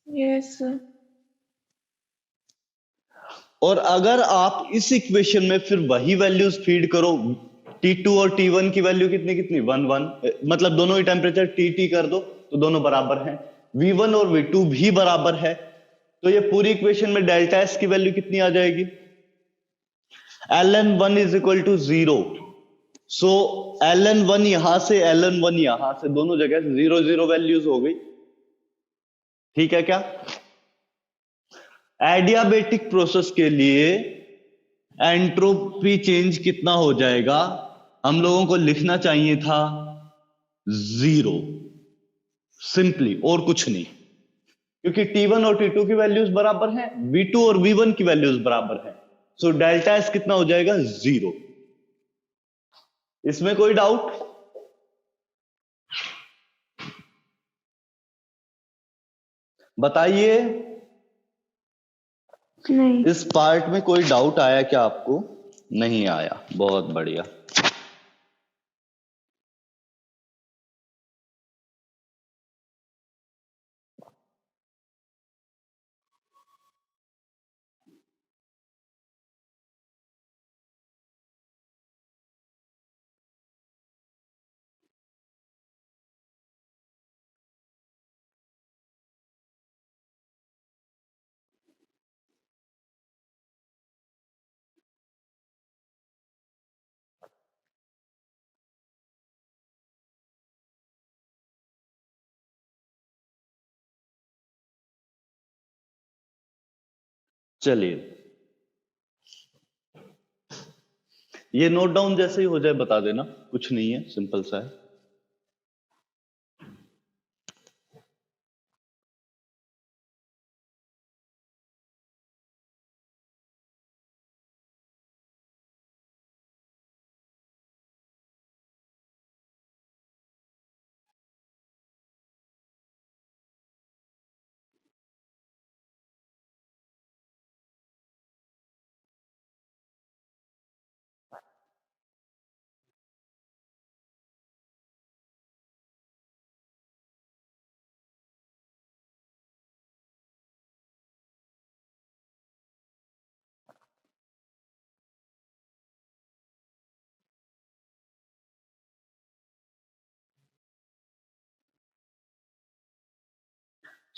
Yes sir. और अगर आप इस इक्वेशन में फिर वही वैल्यूज फीड करो, T2 और T1 की वैल्यू कितनी कितनी 1 1, मतलब दोनों ही टेम्परेचर T कर दो तो दोनों बराबर हैं, V1 और V2 भी बराबर है, तो ये पूरी इक्वेशन में डेल्टा एस की वैल्यू कितनी आ जाएगी, ln1 is equal to 0। So ln1 यहां से ln1 यहां से, दोनों जगह 0 0 वैल्यूज हो गई। ठीक है क्या। एडियाबेटिक प्रोसेस के लिए एंट्रोपी चेंज कितना हो जाएगा, हम लोगों को लिखना चाहिए था 0 सिंपली, और कुछ नहीं, क्योंकि T1 और T2 की वैल्यूज बराबर हैं, V2 और V1 की वैल्यूज बराबर हैं। सो डेल्टा एस कितना हो जाएगा 0। इसमें कोई डाउट। बताइए नहीं। इस पार्ट में कोई डाउट आया क्या आपको। नहीं आया, बहुत बढ़िया। चलिए ये नोट डाउन जैसे ही हो जाए बता देना, कुछ नहीं है, सिंपल सा है।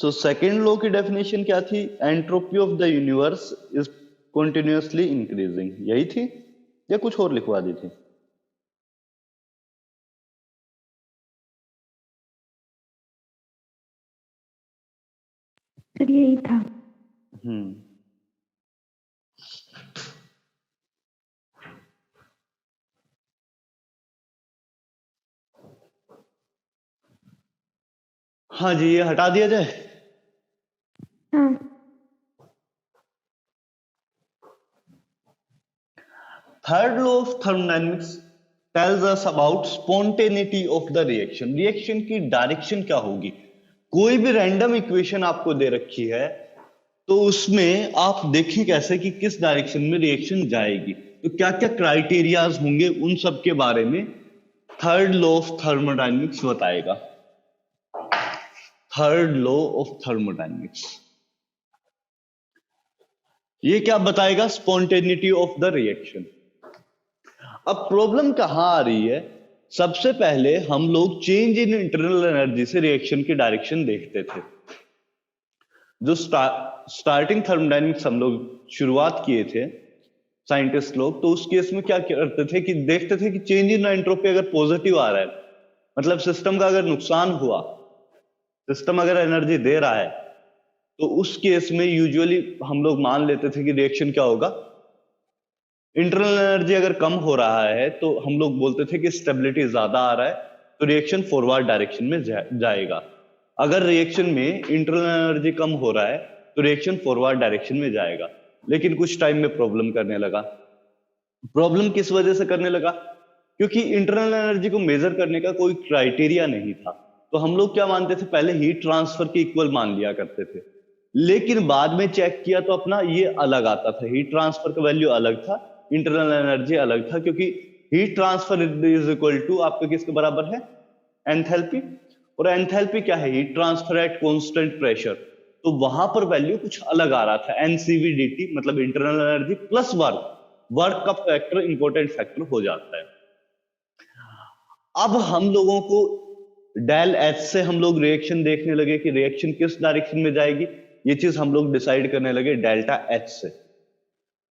सो सेकेंड लॉ की डेफिनेशन क्या थी? Entropy of the universe is continuously increasing, यही थी या कुछ और लिखवा दी थी? सर यही था। हम्म, हाँ जी, ये हटा दिया जाए। हाँ third law of thermodynamics tells us about spontaneity of the reaction. Reaction की डायरेक्शन क्या होगी? कोई भी रैंडम इक्वेशन आपको दे रखी है तो उसमें आप देखें कैसे कि किस डायरेक्शन में रिएक्शन जाएगी, तो क्या क्या क्राइटेरियाज होंगे, उन सब के बारे में थर्ड लॉ ऑफ थर्मोडायनेमिक्स बताएगा। थर्ड लॉ ऑफ थर्मोडायनेमिक्स ये क्या बताएगा? Spontaneity of the reaction. अब प्रॉब्लम कहां आ रही है? सबसे पहले हम लोग चेंज इन इंटरनल एनर्जी से रिएक्शन की डायरेक्शन देखते थे। जो स्टार्टिंग थर्मोडायनेमिक्स हम लोग शुरुआत किए थे साइंटिस्ट लोग, तो उस केस में क्या करते थे कि देखते थे कि चेंज इन एंट्रोपी अगर पॉजिटिव आ रहा है, मतलब सिस्टम का अगर नुकसान हुआ, सिस्टम अगर एनर्जी दे रहा है, तो उस केस में यूजुअली हम लोग मान लेते थे कि रिएक्शन क्या होगा? इंटरनल एनर्जी अगर कम हो रहा है तो हम लोग बोलते थे कि स्टेबिलिटी ज्यादा आ रहा है, तो रिएक्शन फॉरवर्ड डायरेक्शन में जाएगा। अगर रिएक्शन में इंटरनल एनर्जी कम हो रहा है तो रिएक्शन फॉरवर्ड डायरेक्शन में जाएगा। लेकिन कुछ टाइम में प्रॉब्लम करने लगा। प्रॉब्लम किस वजह से करने लगा? क्योंकि इंटरनल एनर्जी को मेजर करने का कोई क्राइटेरिया नहीं था। तो हम लोग क्या मानते थे? पहले हीट ट्रांसफर के इक्वल मान लिया करते थे, लेकिन बाद में चेक किया तो अपना ये अलग आता था। हीट ट्रांसफर का वैल्यू अलग था, इंटरनल एनर्जी अलग था, क्योंकि heat transfer is equal to आपके किसके बराबर है? एंथैल्पी। और एंथैल्पी क्या है? Heat transfer at constant pressure. तो वहां पर वैल्यू कुछ अलग आ रहा था, एनसीवीडीटी, मतलब internal energy plus work. Work का फैक्टर इंपॉर्टेंट फैक्टर हो जाता है। अब हम लोगों को डेल एच से हम लोग रिएक्शन देखने लगे कि रिएक्शन किस डायरेक्शन में जाएगी, ये चीज हम लोग डिसाइड करने लगे डेल्टा एच से।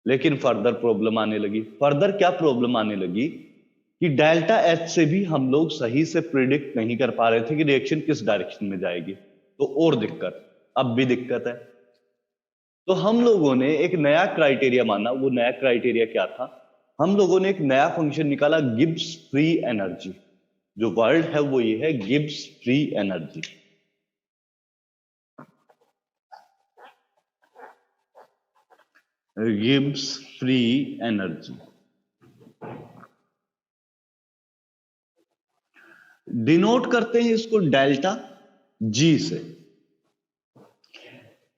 लेकिन फर्दर प्रॉब्लम आने लगी। फर्दर क्या प्रॉब्लम आने लगी कि डेल्टा एच से भी हम लोग सही से प्रिडिक्ट नहीं कर पा रहे थे कि रिएक्शन किस डायरेक्शन में जाएगी। तो और दिक्कत, अब भी दिक्कत है। तो हम लोगों ने एक नया क्राइटेरिया माना। वो नया क्राइटेरिया क्या था? हम लोगों ने एक नया फंक्शन निकाला, गिब्स फ्री एनर्जी। जो वर्ड है वो ये है, Gibbs free energy. Gibbs free energy denote करते हैं इसको डेल्टा जी से।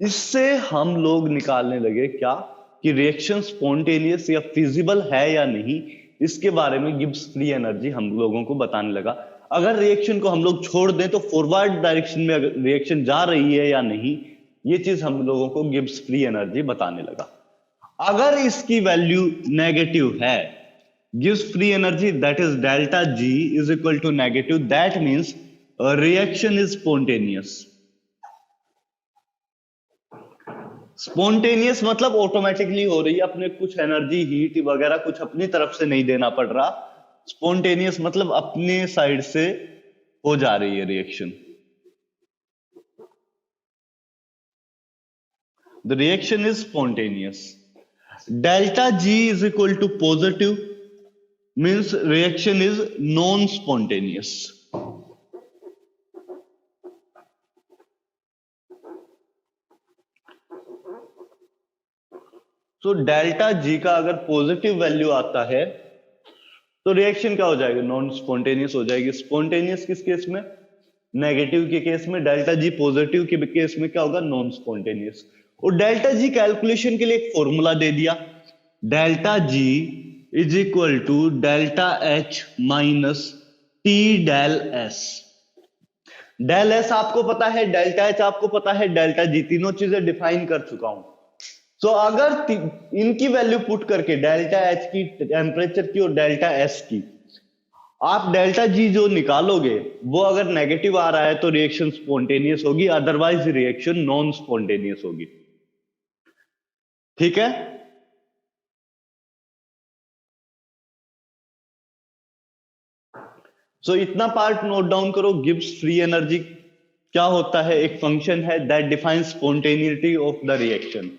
इससे हम लोग निकालने लगे क्या कि रिएक्शन स्पॉन्टेनियस या फिजिबल है या नहीं, इसके बारे में गिब्स फ्री एनर्जी हम लोगों को बताने लगा। अगर रिएक्शन को हम लोग छोड़ दें तो फॉरवर्ड डायरेक्शन में अगर रिएक्शन जा रही है या नहीं, ये चीज हम लोगों को गिब्स फ्री एनर्जी बताने लगा। अगर इसकी वैल्यू नेगेटिव है, gives free energy that is delta G is equal to negative, that means reaction is spontaneous. Spontaneous मतलब ऑटोमेटिकली हो रही है, अपने कुछ एनर्जी हीट वगैरह कुछ अपनी तरफ से नहीं देना पड़ रहा। स्पॉन्टेनियस मतलब अपने साइड से हो जा रही है reaction. The reaction is spontaneous. Delta G is equal to positive means reaction is non spontaneous. तो डेल्टा जी का अगर पॉजिटिव वैल्यू आता है तो रिएक्शन क्या हो जाएगी? नॉन स्पॉन्टेनियस हो जाएगी। स्पॉन्टेनियस किस केस में? नेगेटिव के केस में। डेल्टा जी पॉजिटिव के केस में क्या होगा? Non spontaneous. और डेल्टा जी कैलकुलेशन के लिए एक फॉर्मूला दे दिया, delta G is equal to delta H minus T del S. Del S आपको पता है, डेल्टा एच आपको पता है, डेल्टा जी, तीनों चीजें डिफाइन कर चुका हूं। तो अगर इनकी वैल्यू पुट करके डेल्टा एच की, टेम्परेचर की और डेल्टा एस की, आप डेल्टा जी जो निकालोगे वो अगर नेगेटिव आ रहा है तो रिएक्शन स्पॉन्टेनियस होगी, अदरवाइज रिएक्शन नॉन स्पॉन्टेनियस होगी। ठीक है, सो इतना पार्ट नोट डाउन करो। गिब्स फ्री एनर्जी क्या होता है? एक फंक्शन है that defines spontaneity of the reaction.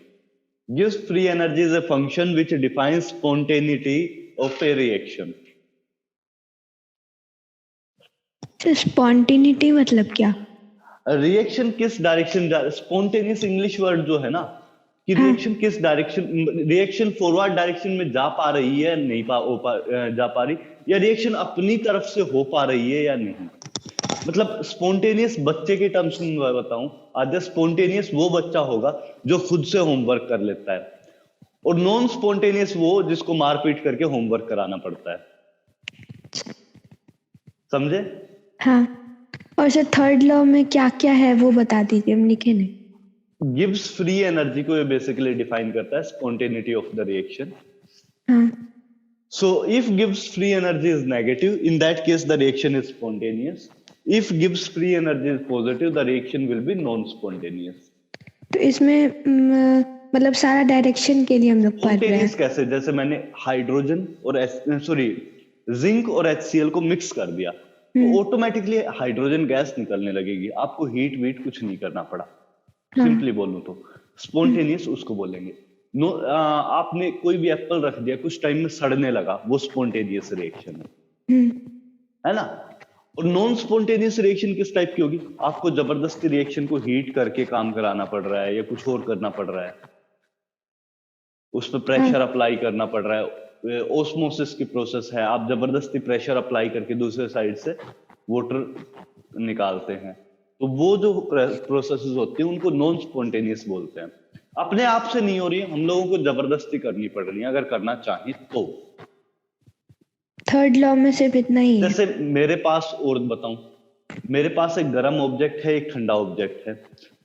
Gibbs free energy is a function which defines spontaneity of A reaction. तो स्पॉन्टिनिटी मतलब क्या? रिएक्शन किस डायरेक्शन जा, स्पॉन्टेनियस इंग्लिश वर्ड जो है ना, कि हाँ। रिएक्शन किस डायरेक्शन, रिएक्शन फॉरवर्ड डायरेक्शन में जा पा रही है नहीं जा पा रही, या रिएक्शन अपनी तरफ से हो पा रही है या नहीं। मतलब स्पॉन्टेनियस बच्चे के टर्म्स में मैं बताऊं, आधा स्पॉन्टेनियस वो बच्चा होगा जो खुद से होमवर्क कर लेता है, और नॉन स्पॉन्टेनियस वो जिसको मारपीट करके होमवर्क कराना पड़ता है। समझे? हाँ, और सर थर्ड लॉ में क्या क्या है वो बता दीजिए, हम लिखे नहीं। गिब्स फ्री एनर्जी को ये बेसिकली डिफाइन करता है, स्पॉन्टेनिटी ऑफ द रिएक्शन। हाँ। So if Gibbs free energy is negative, in that case the reaction is spontaneous. If Gibbs free energy is positive, the reaction will be non-spontaneous. तो इसमें मतलब सारा डायरेक्शन के लिए हम लोग पढ़ रहे हैं। Spontaneous कैसे? जैसे मैंने हाइड्रोजन और जिंक और HCl को मिक्स कर दिया तो ऑटोमेटिकली हाइड्रोजन गैस निकलने लगेगी, आपको हीट वीट कुछ नहीं करना पड़ा। सिंपली बोलूं तो स्पॉन्टेनियस उसको बोलेंगे। आपने कोई भी एप्पल रख दिया, कुछ टाइम में सड़ने लगा, वो स्पॉन्टेनियस रिएक्शन है ना। और नॉन स्पॉन्टेनियस रिएक्शन किस टाइप की होगी? आपको जबरदस्ती रिएक्शन को हीट करके काम कराना पड़ रहा है या कुछ और करना पड़ रहा है, उस पर प्रेशर अप्लाई करना पड़ रहा है, ओस्मोसिस की प्रोसेस है, आप जबरदस्ती प्रेशर अप्लाई करके दूसरे साइड से वाटर निकालते हैं, तो वो जो प्रोसेसेस होती है उनको नॉन स्पॉन्टेनियस बोलते हैं। अपने आप से नहीं हो रही है, हम लोगों को जबरदस्ती करनी पड़ रही है अगर करना चाहे तो। थर्ड लॉ में सिर्फ इतना ही है। जैसे मेरे पास, और बताऊं, मेरे पास एक गर्म ऑब्जेक्ट है, एक ठंडा ऑब्जेक्ट है,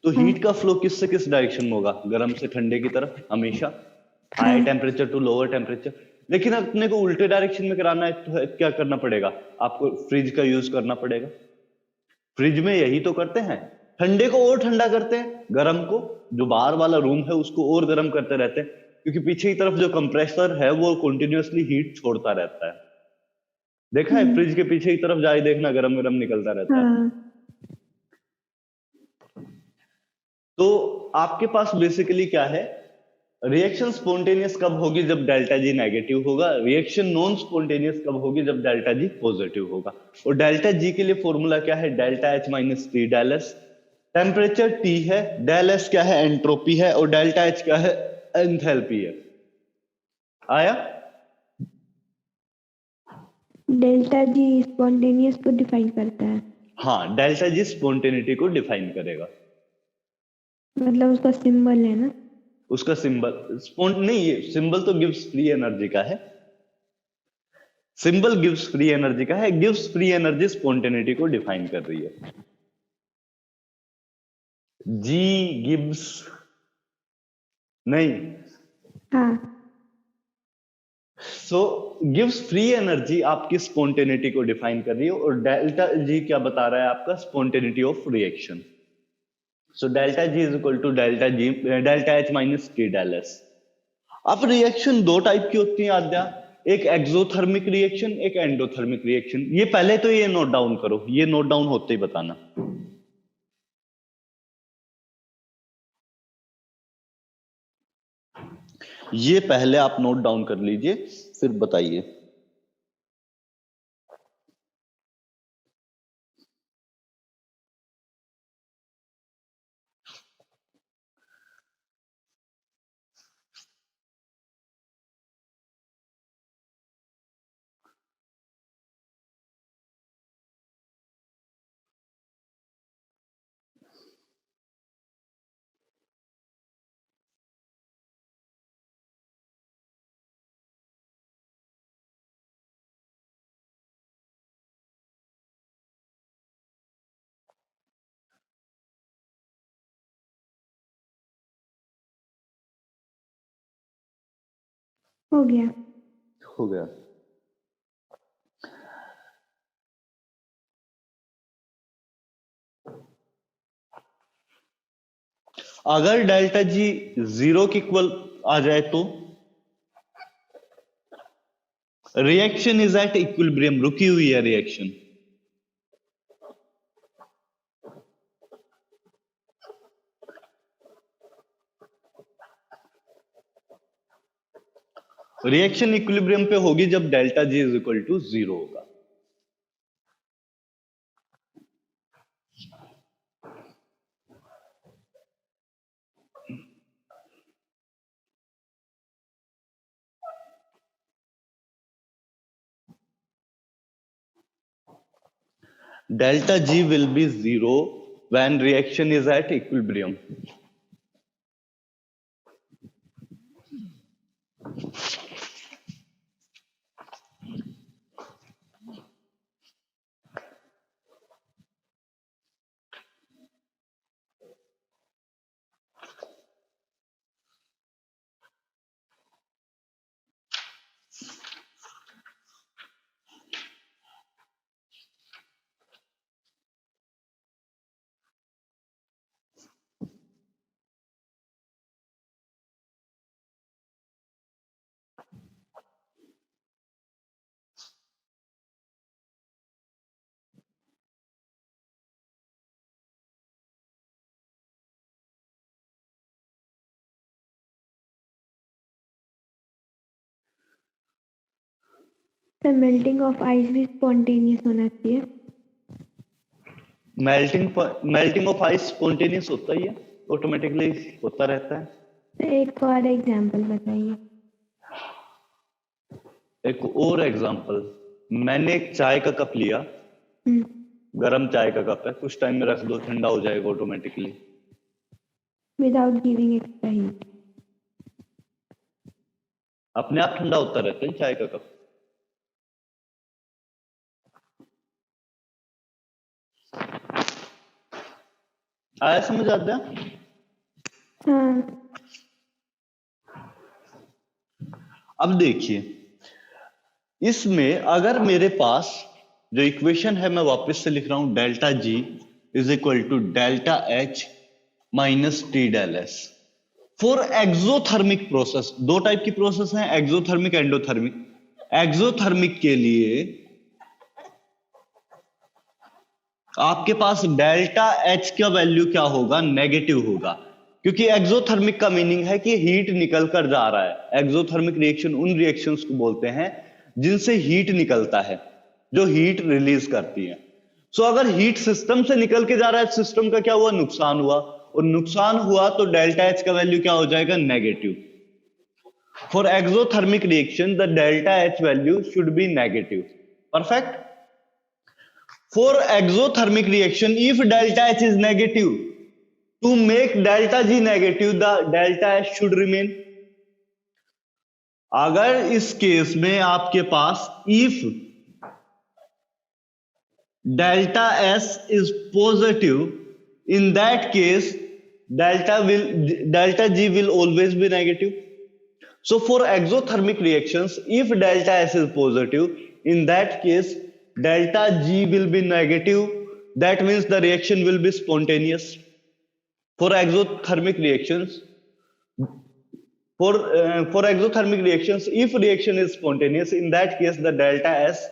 तो हीट का फ्लो किस से किस डायरेक्शन में होगा? गर्म से ठंडे की तरफ हमेशा, high temperature to lower temperature. लेकिन अपने को उल्टे डायरेक्शन में कराना है तो क्या करना पड़ेगा? आपको फ्रिज का यूज करना पड़ेगा। फ्रिज में यही तो करते हैं, ठंडे को और ठंडा करते हैं, गर्म को, जो बाहर वाला रूम है उसको और गर्म करते रहते हैं, क्योंकि पीछे की तरफ जो कंप्रेसर है वो कंटिन्यूअसली हीट छोड़ता रहता है। देखा है फ्रिज के पीछे की तरफ जाए देखना, गरम गरम निकलता रहता है। तो आपके पास बेसिकली क्या है? रिएक्शन स्पॉन्टेनियस कब होगी? जब डेल्टा जी नेगेटिव होगा। रिएक्शन नॉन स्पॉन्टेनियस कब होगी? जब डेल्टा जी पॉजिटिव होगा। और डेल्टा जी के लिए फॉर्मूला क्या है? Delta H minus T del S. Temperature T है, डेल एस क्या है? एंट्रोपी है, और डेल्टा एच क्या है? एंथैल्पी है। आया? डेल्टा जी स्पॉन्टेनियस को डिफाइन करता है। हाँ, डेल्टा जी स्पॉन्टेनिटी को डिफाइन करेगा। मतलब उसका सिंबल है ना? उसका सिंबल नहीं, ये सिंबल तो गिव्स फ्री एनर्जी का है। सिंबल गिव्स फ्री एनर्जी का है, गिव्स फ्री एनर्जी स्पॉन्टेनिटी को डिफाइन कर रही है। जी गिव्स नहीं। हाँ। सो गिव्स फ्री एनर्जी आपकी स्पॉन्टेनिटी को डिफाइन कर रही है, और डेल्टा जी क्या बता रहा है? आपका spontaneity of reaction. So delta G is equal to delta H minus T del S. अब रिएक्शन दो टाइप की होती है आद्या, एक एक्सोथर्मिक रिएक्शन, एक एंडोथर्मिक रिएक्शन। ये पहले तो ये नोट डाउन करो, ये नोट डाउन होते ही बताना। ये पहले आप नोट डाउन कर लीजिए, फिर बताइए। हो गया। हो गया। अगर डेल्टा जी 0 के इक्वल आ जाए तो रिएक्शन इज एट इक्विलिब्रियम, रुकी हुई है रिएक्शन। रिएक्शन इक्विलिब्रियम पे होगी जब delta G is equal to 0 होगा। Delta G will be 0 when reaction is at equilibrium. तो मेल्टिंग ऑफ आइस भी स्पॉन्टेनियस होना चाहिए। मेल्टिंग ऑफ आइस स्पॉन्टेनियस होता ही है, ऑटोमेटिकली होता रहता है। तो एक और एग्जांपल बताइए। एक और एग्जांपल, मैंने एक चाय का कप लिया, हम्म, गरम चाय का कप है, कुछ टाइम में रख दो, ठंडा हो जाएगा automatically. Without giving extra heat. अपने आप ठंडा होता रहता है चाय का कप। आया समझ आता है? हाँ, अब देखिए, इसमें अगर मेरे पास जो इक्वेशन है, मैं वापस से लिख रहा हूं, delta G is equal to delta H minus T del S for exothermic process. दो टाइप की प्रोसेस हैं, एक्सोथर्मिक एंडोथर्मिक। एक्सोथर्मिक के लिए आपके पास डेल्टा एच का वैल्यू क्या होगा? नेगेटिव होगा, क्योंकि एक्सोथर्मिक का मीनिंग है कि हीट निकल कर जा रहा है। एक्सोथर्मिक रिएक्शन उन रिएक्शंस को बोलते हैं जिनसे हीट निकलता है, जो हीट रिलीज करती है। सो अगर हीट सिस्टम से निकल के जा रहा है, सिस्टम का क्या हुआ? नुकसान हुआ, और नुकसान हुआ तो डेल्टा एच का वैल्यू क्या हो जाएगा? Negative. For exothermic reaction the delta H value should be negative. Perfect. For exothermic reaction, if delta H is negative, to make delta G negative, the delta H should remain. अगर इस केस में आपके पास if delta S is positive, in that case delta G will always be negative. So for exothermic reactions, if delta S is positive, in that case delta G will be negative. That means the reaction will be spontaneous. For exothermic reactions, for exothermic reactions, if reaction is spontaneous, in that case the delta S.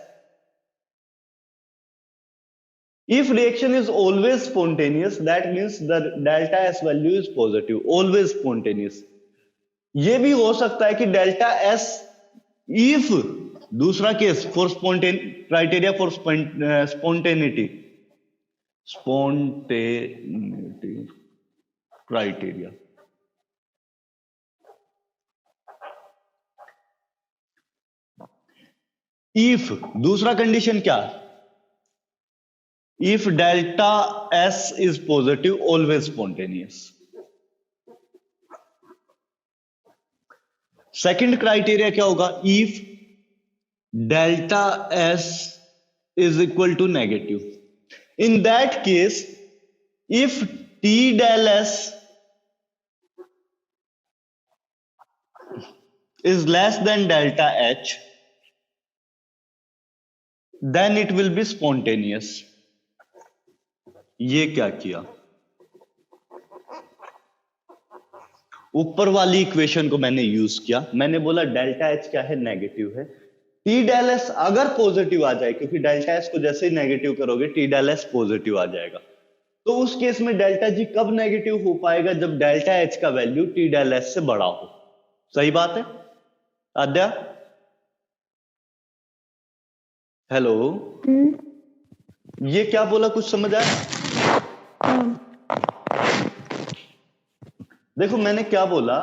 If reaction is always spontaneous, that means the delta S value is positive, always spontaneous. ये भी हो सकता है कि डेल्टा एस इफ, दूसरा case for criteria for spontaneity criteria, if दूसरा कंडीशन क्या? If delta S is positive, always spontaneous. Second criteria क्या होगा? If delta S is equal to negative, in that case if T del S is less than delta H, then it will be spontaneous. ये क्या किया? ऊपर वाली इक्वेशन को मैंने यूज किया, मैंने बोला डेल्टा एच क्या है, नेगेटिव है। टी डेल एस अगर पॉजिटिव आ जाए, क्योंकि डेल्टा एस को जैसे ही नेगेटिव करोगे टी डेल एस पॉजिटिव आ जाएगा, तो उस केस में डेल्टा जी कब नेगेटिव हो पाएगा, जब डेल्टा एच का वैल्यू टी डेल एस से बड़ा हो। सही बात है आद्या? हेलो, ये क्या बोला, कुछ समझ आया? देखो मैंने क्या बोला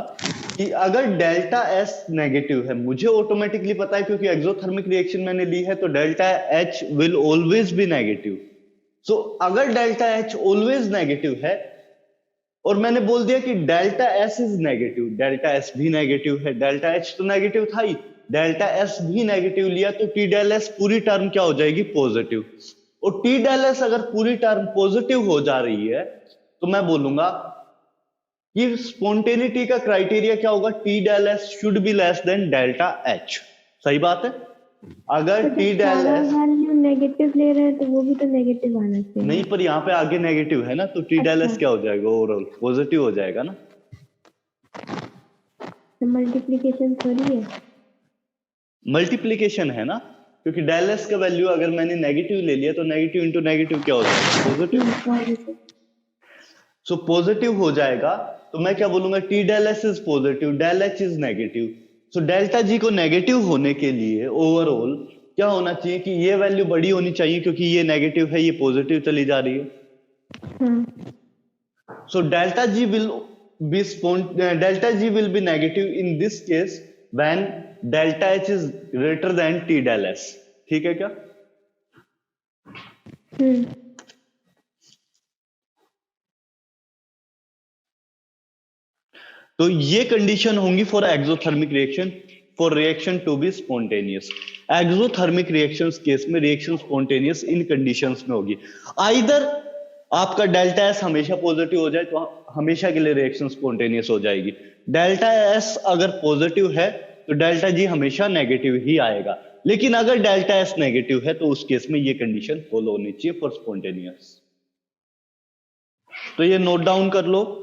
कि अगर डेल्टा एस नेगेटिव है, मुझे ऑटोमेटिकली पता है क्योंकि एक्सोथर्मिक रिएक्शन मैंने ली है, तो delta H will always be negative. So अगर डेल्टा एच ऑलवेज नेगेटिव है और मैंने बोल दिया कि delta S is negative, delta S भी नेगेटिव है, डेल्टा एच तो नेगेटिव था ही, डेल्टा एस भी नेगेटिव लिया, तो टी डेल एस पूरी टर्म क्या हो जाएगी, पॉजिटिव। और टी डेल एस अगर पूरी टर्म पॉजिटिव हो जा रही है तो मैं बोलूंगा कि स्पॉन्टेनिटी का क्राइटेरिया क्या होगा, T del S should be less than delta H. सही बात है? अगर T del S value negative ले रहे हैं तो वो भी तो नेगेटिव आना चाहिए। नहीं, पर यहाँ पे आगे नेगेटिव है ना, तो टी डेल एस क्या हो जाएगा, ओवरऑल पॉजिटिव हो जाएगा ना। तो मल्टीप्लिकेशन थोड़ी है, मल्टीप्लिकेशन है ना, क्योंकि डेल एस का वैल्यू अगर मैंने नेगेटिव ले लिया तो नेगेटिव इंटू नेगेटिव क्या हो जाएगा, पॉजिटिव। सो पॉजिटिव हो जाएगा, तो मैं क्या बोलूंगा, T del S is positive, del H is negative. So delta G को नेगेटिव होने के लिए ओवरऑल क्या होना चाहिए कि ये वैल्यू बड़ी होनी चाहिए, क्योंकि ये नेगेटिव है, ये पॉजिटिव चली जा रही है। So delta G will be negative in this case when delta H is greater than T del S. ठीक है क्या? तो ये कंडीशन होंगी for exothermic reaction, for reaction to be spontaneous. Exothermic reactions case में रिएक्शन स्पॉन्टेनियस इन कंडीशंस में होगी, आइदर आपका डेल्टा एस हमेशा पॉजिटिव हो जाए तो हमेशा के लिए रिएक्शन स्पॉन्टेनियस हो जाएगी, डेल्टा एस अगर पॉजिटिव है तो डेल्टा जी हमेशा नेगेटिव ही आएगा, लेकिन अगर डेल्टा एस नेगेटिव है तो उस केस में ये कंडीशन फॉलो होनी चाहिए फॉर स्पॉन्टेनियस। तो ये नोट डाउन कर लो।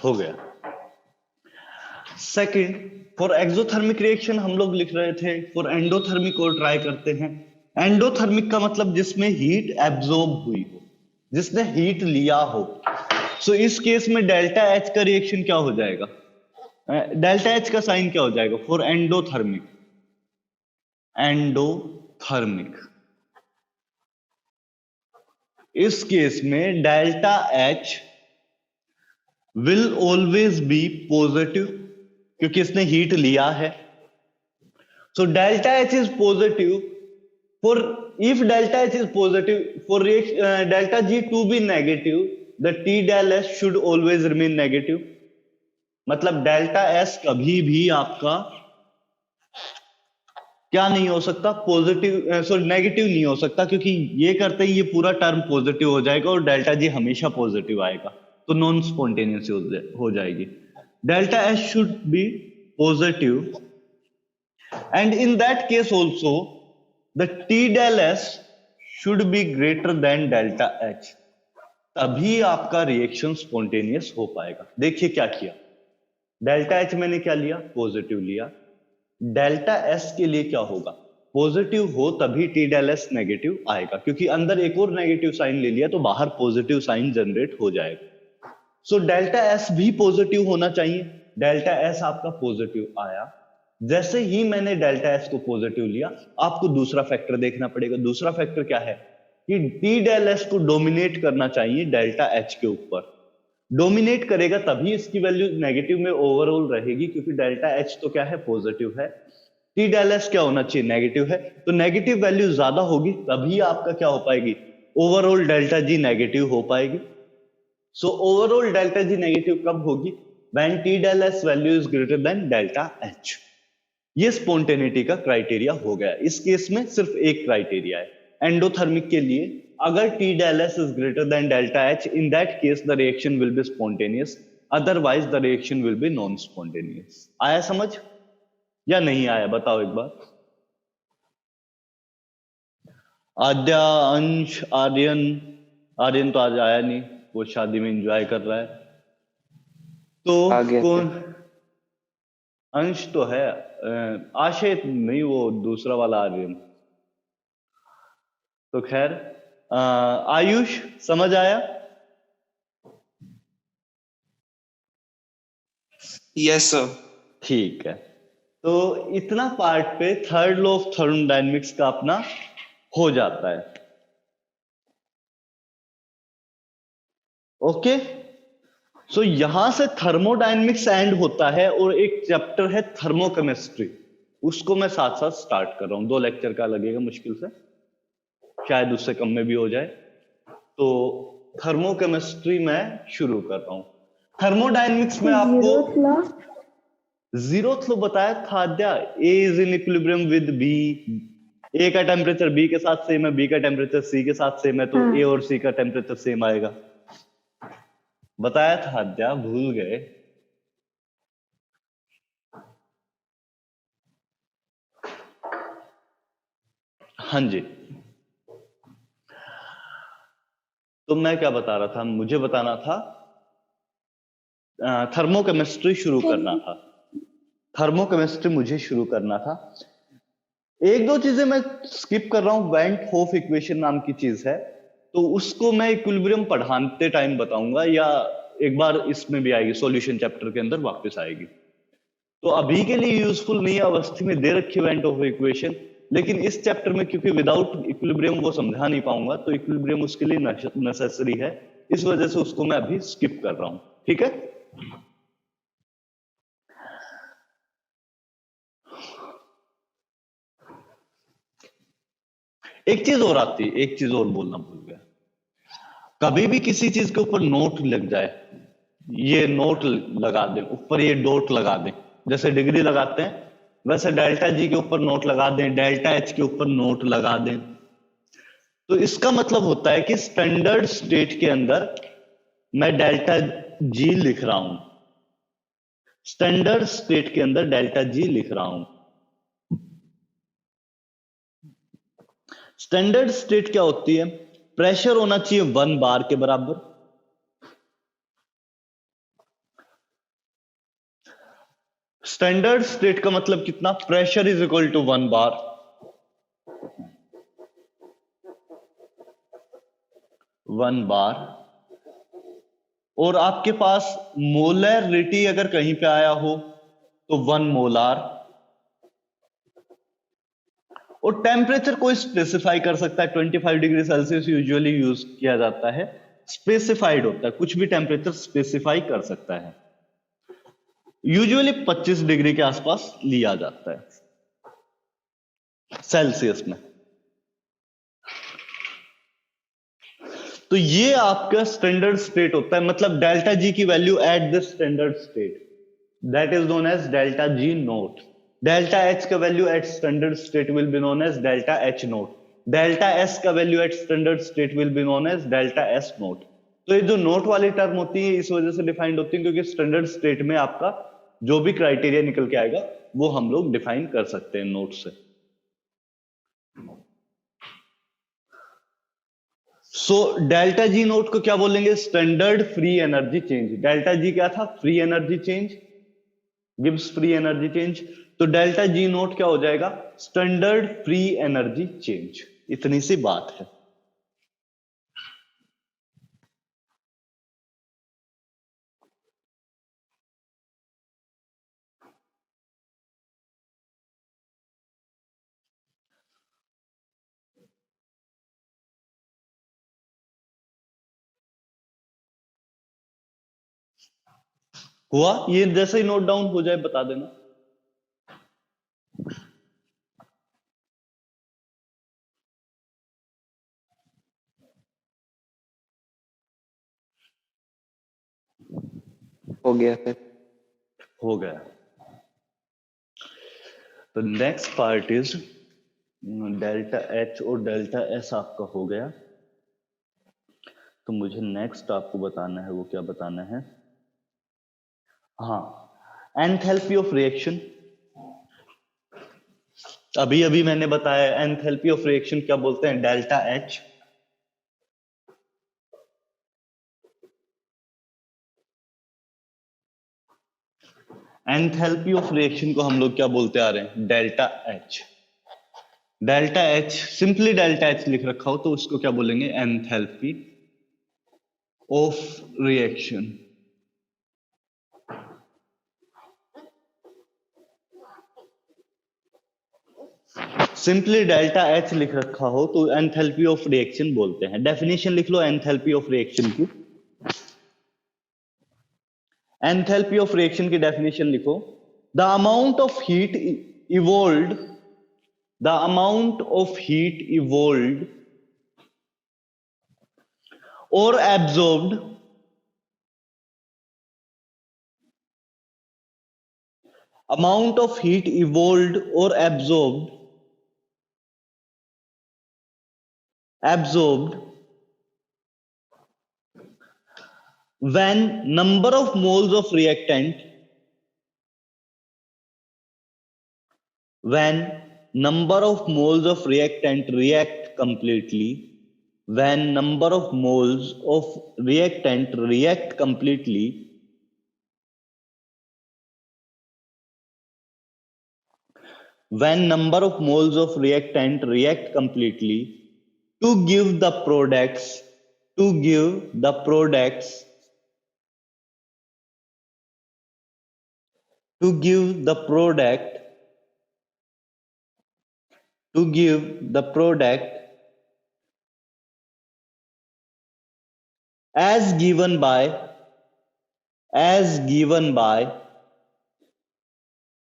हो गया। सेकंड, फॉर एक्सोथर्मिक रिएक्शन हम लोग लिख रहे थे, फॉर एंडोथर्मिक और ट्राई करते हैं। एंडोथर्मिक का मतलब जिसमें हीट एब्जॉर्ब हुई हो, जिसने हीट लिया हो। सो इस केस में डेल्टा एच का रिएक्शन क्या हो जाएगा, डेल्टा एच का साइन क्या हो जाएगा फॉर एंडोथर्मिक, एंडोथर्मिक। इस केस में delta H will always B positive, क्योंकि इसने हीट लिया है। So delta H is positive For if delta H is positive, for delta G to be negative, the T del S should always remain negative. मतलब डेल्टा S कभी भी आपका क्या नहीं हो सकता, पॉजिटिव सॉरी नेगेटिव नहीं हो सकता, क्योंकि ये करते ही ये पूरा टर्म पॉजिटिव हो जाएगा और डेल्टा जी हमेशा पॉजिटिव आएगा, तो नॉन स्पॉन्टेनियस हो जाएगी. Delta S should be positive and in that case also the T del S should be greater than delta H, तभी आपका रिएक्शन स्पॉन्टेनियस हो पाएगा. देखिए क्या किया, डेल्टा एच मैंने क्या लिया, पॉजिटिव लिया. डेल्टा एस के लिए क्या होगा, पॉजिटिव हो तभी टी डेल एस नेगेटिव आएगा, क्योंकि अंदर एक और नेगेटिव साइन ले लिया तो बाहर पॉजिटिव साइन जनरेट हो जाएगा. सो डेल्टा एस भी पॉजिटिव होना चाहिए. डेल्टा एस आपका पॉजिटिव आया. जैसे ही मैंने डेल्टा एस को पॉजिटिव लिया, आपको दूसरा फैक्टर देखना पड़ेगा. दूसरा फैक्टर क्या है कि टी डेल एस को डोमिनेट करना चाहिए डेल्टा एच के ऊपर. डोमिनेट करेगा तभी इसकी वैल्यू नेगेटिव में ओवरऑल रहेगी, क्योंकि डेल्टा एच तो क्या है, पॉजिटिव है. टी डेल एस क्या होना चाहिए, नेगेटिव है, तो नेगेटिव वैल्यू ज्यादा होगी तभी आपका क्या हो पाएगी, ओवरऑल डेल्टा जी नेगेटिव हो पाएगी. So overall delta G negative कब होगी, when T del S value is greater than delta H. ये स्पॉन्टेनिटी का क्राइटेरिया हो गया. इस केस में सिर्फ एक क्राइटेरिया है. एंडोथर्मिक के लिए अगर T del S is greater than delta H, in that case the reaction will be spontaneous, otherwise the reaction will be non-spontaneous. आया समझ या नहीं आया, बताओ एक बार. आद्या, अंश, आर्यन. आर्यन तो आज आया नहीं, वो शादी में एंजॉय कर रहा है. तो कौन, अंश तो है, आशय नहीं, वो दूसरा वाला आर्यन. तो खैर, आयुष समझ आया? Yes sir. ठीक है, तो इतना पार्ट पे थर्ड लॉ ऑफ थर्मोडायनेमिक्स का अपना हो जाता है. ओके, सो यहां से थर्मोडायनेमिक्स एंड होता है और एक चैप्टर है थर्मोकेमिस्ट्री, उसको मैं साथ साथ स्टार्ट कर रहा हूं. 2 लेक्चर का लगेगा मुश्किल से, शायद उससे कम में भी हो जाए. तो थर्मोकेमिस्ट्री में शुरू कर रहा हूं. थर्मोडायनेमिक्स में आपको जीरोथ लॉ बताया था Aadya, A is in equilibrium with B. A का टेम्परेचर बी के साथ सेम है, बी का टेम्परेचर सी के साथ सेम है, तो ए और सी का टेम्परेचर सेम आएगा. बताया था आद्या, भूल गए? हाँ जी. तो मैं क्या बता रहा था, मुझे बताना था थर्मोकेमिस्ट्री शुरू करना था. थर्मोकेमिस्ट्री मुझे शुरू करना था. एक दो चीजें मैं स्किप कर रहा हूं. वेंट होफ इक्वेशन नाम की चीज है, तो उसको मैं इक्विलिब्रियम पढ़ाते टाइम बताऊंगा, या एक बार इसमें भी आएगी, सॉल्यूशन चैप्टर के अंदर वापस आएगी. तो अभी के लिए यूजफुल नहीं है, अवस्थी में दे रखी वेंट होफ इक्वेशन, लेकिन इस चैप्टर में क्योंकि विदाउट इक्विलिब्रियम वो समझा नहीं पाऊंगा, तो इक्विलिब्रियम उसके लिए नेसेसरी है, इस वजह से उसको मैं अभी स्किप कर रहा हूं. ठीक है, एक चीज और आती है, एक चीज और बोलना भूल गया. कभी भी किसी चीज के ऊपर नोट लग जाए, ये नोट लगा दें, ऊपर ये डॉट लगा दें, जैसे डिग्री लगाते हैं वैसे डेल्टा जी के ऊपर नोट लगा दें, डेल्टा एच के ऊपर नोट लगा दें. तो इसका मतलब होता है कि स्टैंडर्ड स्टेट के अंदर मैं डेल्टा जी लिख रहा हूं. स्टैंडर्ड स्टेट के अंदर डेल्टा जी लिख रहा हूं. स्टैंडर्ड स्टेट क्या होती है, प्रेशर होना चाहिए 1 बार के बराबर. स्टैंडर्ड स्टेट का मतलब कितना, प्रेशर इज इक्वल टू 1 बार. 1 बार. और आपके पास मोलैरिटी अगर कहीं पे आया हो तो 1 मोलार. और टेम्परेचर कोई स्पेसिफाई कर सकता है, 25 डिग्री सेल्सियस यूजुअली यूज किया जाता है, स्पेसिफाइड होता है, कुछ भी टेम्परेचर स्पेसिफाई कर सकता है. यूजुअली 25 डिग्री के आसपास लिया जाता है सेल्सियस में. तो ये आपका स्टैंडर्ड स्टेट होता है, मतलब डेल्टा जी की value at the standard state, that is known as delta G naught. Delta H का value at standard state will be known as delta H naught. Delta S का value at standard state will be known as delta S naught. तो ये जो नोट वाली टर्म होती है इस वजह से डिफाइंड होती है क्योंकि स्टैंडर्ड स्टेट में आपका जो भी क्राइटेरिया निकल के आएगा वो हम लोग डिफाइन कर सकते हैं नोट से। सो डेल्टा जी नोट को क्या बोलेंगे? Standard free energy change. Delta G क्या था? Free energy change, Gibbs free energy change. तो डेल्टा जी नोट क्या हो जाएगा? Standard free energy change. इतनी सी बात है। हुआ? ये जैसे ही नोट डाउन हो जाए बता देना। हो गया सर। हो गया। तो next part is delta H और डेल्टा एस आपका हो गया। तो मुझे नेक्स्ट आपको बताना है, वो क्या बताना है? हाँ, एंथैल्पी ऑफ रिएक्शन। अभी अभी मैंने बताया एंथैल्पी ऑफ रिएक्शन क्या बोलते हैं? Delta H. Enthalpy of reaction को हम लोग क्या बोलते आ रहे हैं? Delta H. Delta H, simply delta H लिख रखा हो तो उसको क्या बोलेंगे? Enthalpy of reaction. Simply delta H लिख रखा हो तो एंथैल्पी ऑफ रिएक्शन बोलते हैं। डेफिनेशन लिख लो एंथैल्पी ऑफ रिएक्शन की। एंथैल्पी ऑफ रिएक्शन की डेफिनेशन लिखो, the amount of heat evolved, the amount of heat evolved और absorbed amount of heat evolved or absorbed when number of moles of reactant react completely, when number of moles of reactant react completely, when number of moles of reactant react completely to give the products, to give the products, to give the product, to give the product as given by, as given by,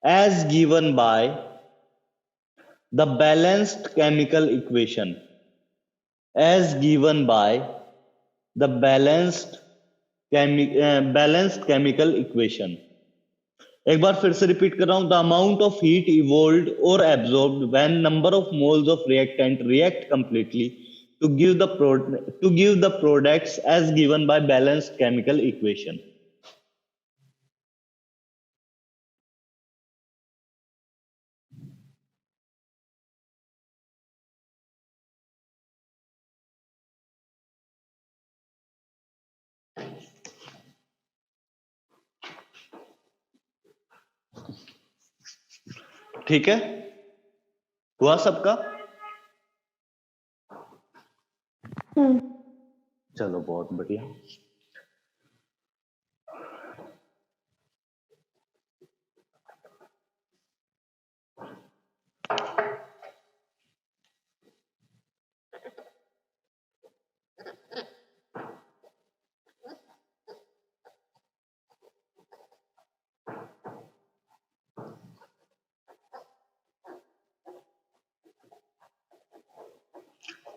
as given by the balanced chemical equation, as given by the balanced chemical equation. एक बार फिर से रिपीट कर रहा हूं, द अमाउंट ऑफ हीट इवोल्व्ड और absorbed when number of moles of reactant react completely to give the products as given by balanced chemical equation. ठीक है, हुआ सबका? चलो बहुत बढ़िया।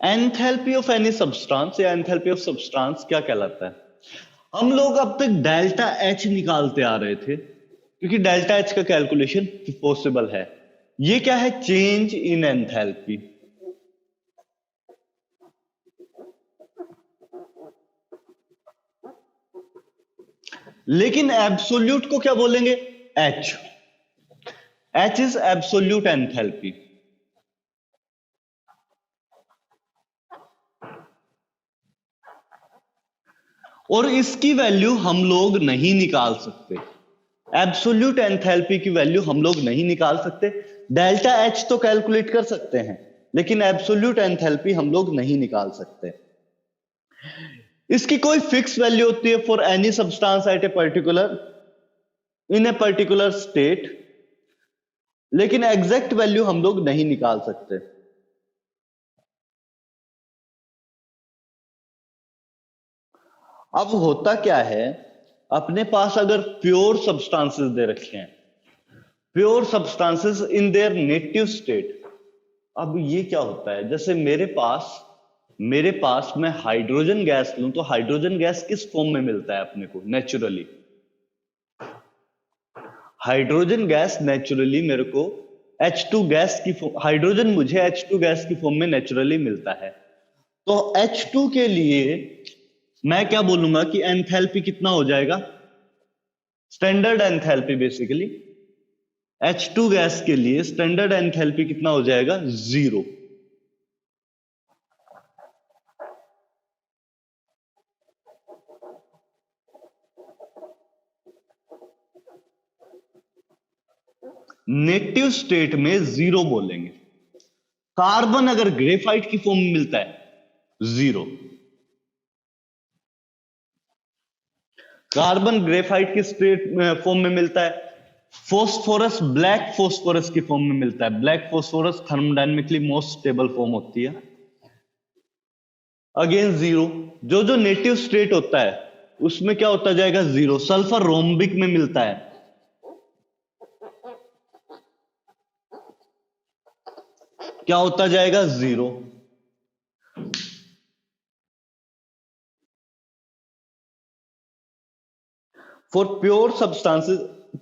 एंथैल्पी ऑफ एनी सब्सटेंस या एंथैल्पी ऑफ सब्सटेंस क्या कहलाता है? हम लोग अब तक डेल्टा एच निकालते आ रहे थे क्योंकि डेल्टा एच का कैलकुलेशन पॉसिबल है। ये क्या है? चेंज इन एंथैल्पी। लेकिन एब्सोल्यूट को क्या बोलेंगे? H. H is absolute enthalpy. और इसकी वैल्यू हम लोग नहीं निकाल सकते। एब्सोल्यूट एंथैल्पी की वैल्यू हम लोग नहीं निकाल सकते। डेल्टा एच तो कैलकुलेट कर सकते हैं, लेकिन एब्सोल्यूट एंथैल्पी हम लोग नहीं निकाल सकते। इसकी कोई फिक्स वैल्यू होती है for any substance eight a particular in a particular state, लेकिन एग्जैक्ट वैल्यू हम लोग नहीं निकाल सकते। अब होता क्या है, अपने पास अगर प्योर सब्सटेंसेस दे रखे हैं, pure substances in their native state. अब ये क्या होता है, जैसे मेरे पास मैं हाइड्रोजन गैस लूं तो हाइड्रोजन गैस किस फॉर्म में मिलता है अपने को? नेचुरली। हाइड्रोजन गैस नेचुरली मेरे को H2 गैस की हाइड्रोजन मुझे H2 गैस की फॉर्म में नेचुरली मिलता है। तो H2 के लिए मैं क्या बोलूंगा कि एंथैल्पी कितना हो जाएगा? Standard enthalpy basically H2 gas के लिए स्टैंडर्ड एंथैल्पी कितना हो जाएगा? 0। नेटिव स्टेट में 0 बोलेंगे। कार्बन अगर ग्रेफाइट की फॉर्म में मिलता है 0। कार्बन ग्रेफाइट की स्टेट फॉर्म में मिलता है। फोस्फोरस ब्लैक फोस्फोरस की फॉर्म में मिलता है। Black phosphorus thermodynamically most stable form होती है, अगेन 0। जो जो नेटिव स्टेट होता है उसमें क्या होता जाएगा? 0। सल्फर रोम्बिक में मिलता है, क्या होता जाएगा? 0। फॉर प्योर सब्सटेंसेस,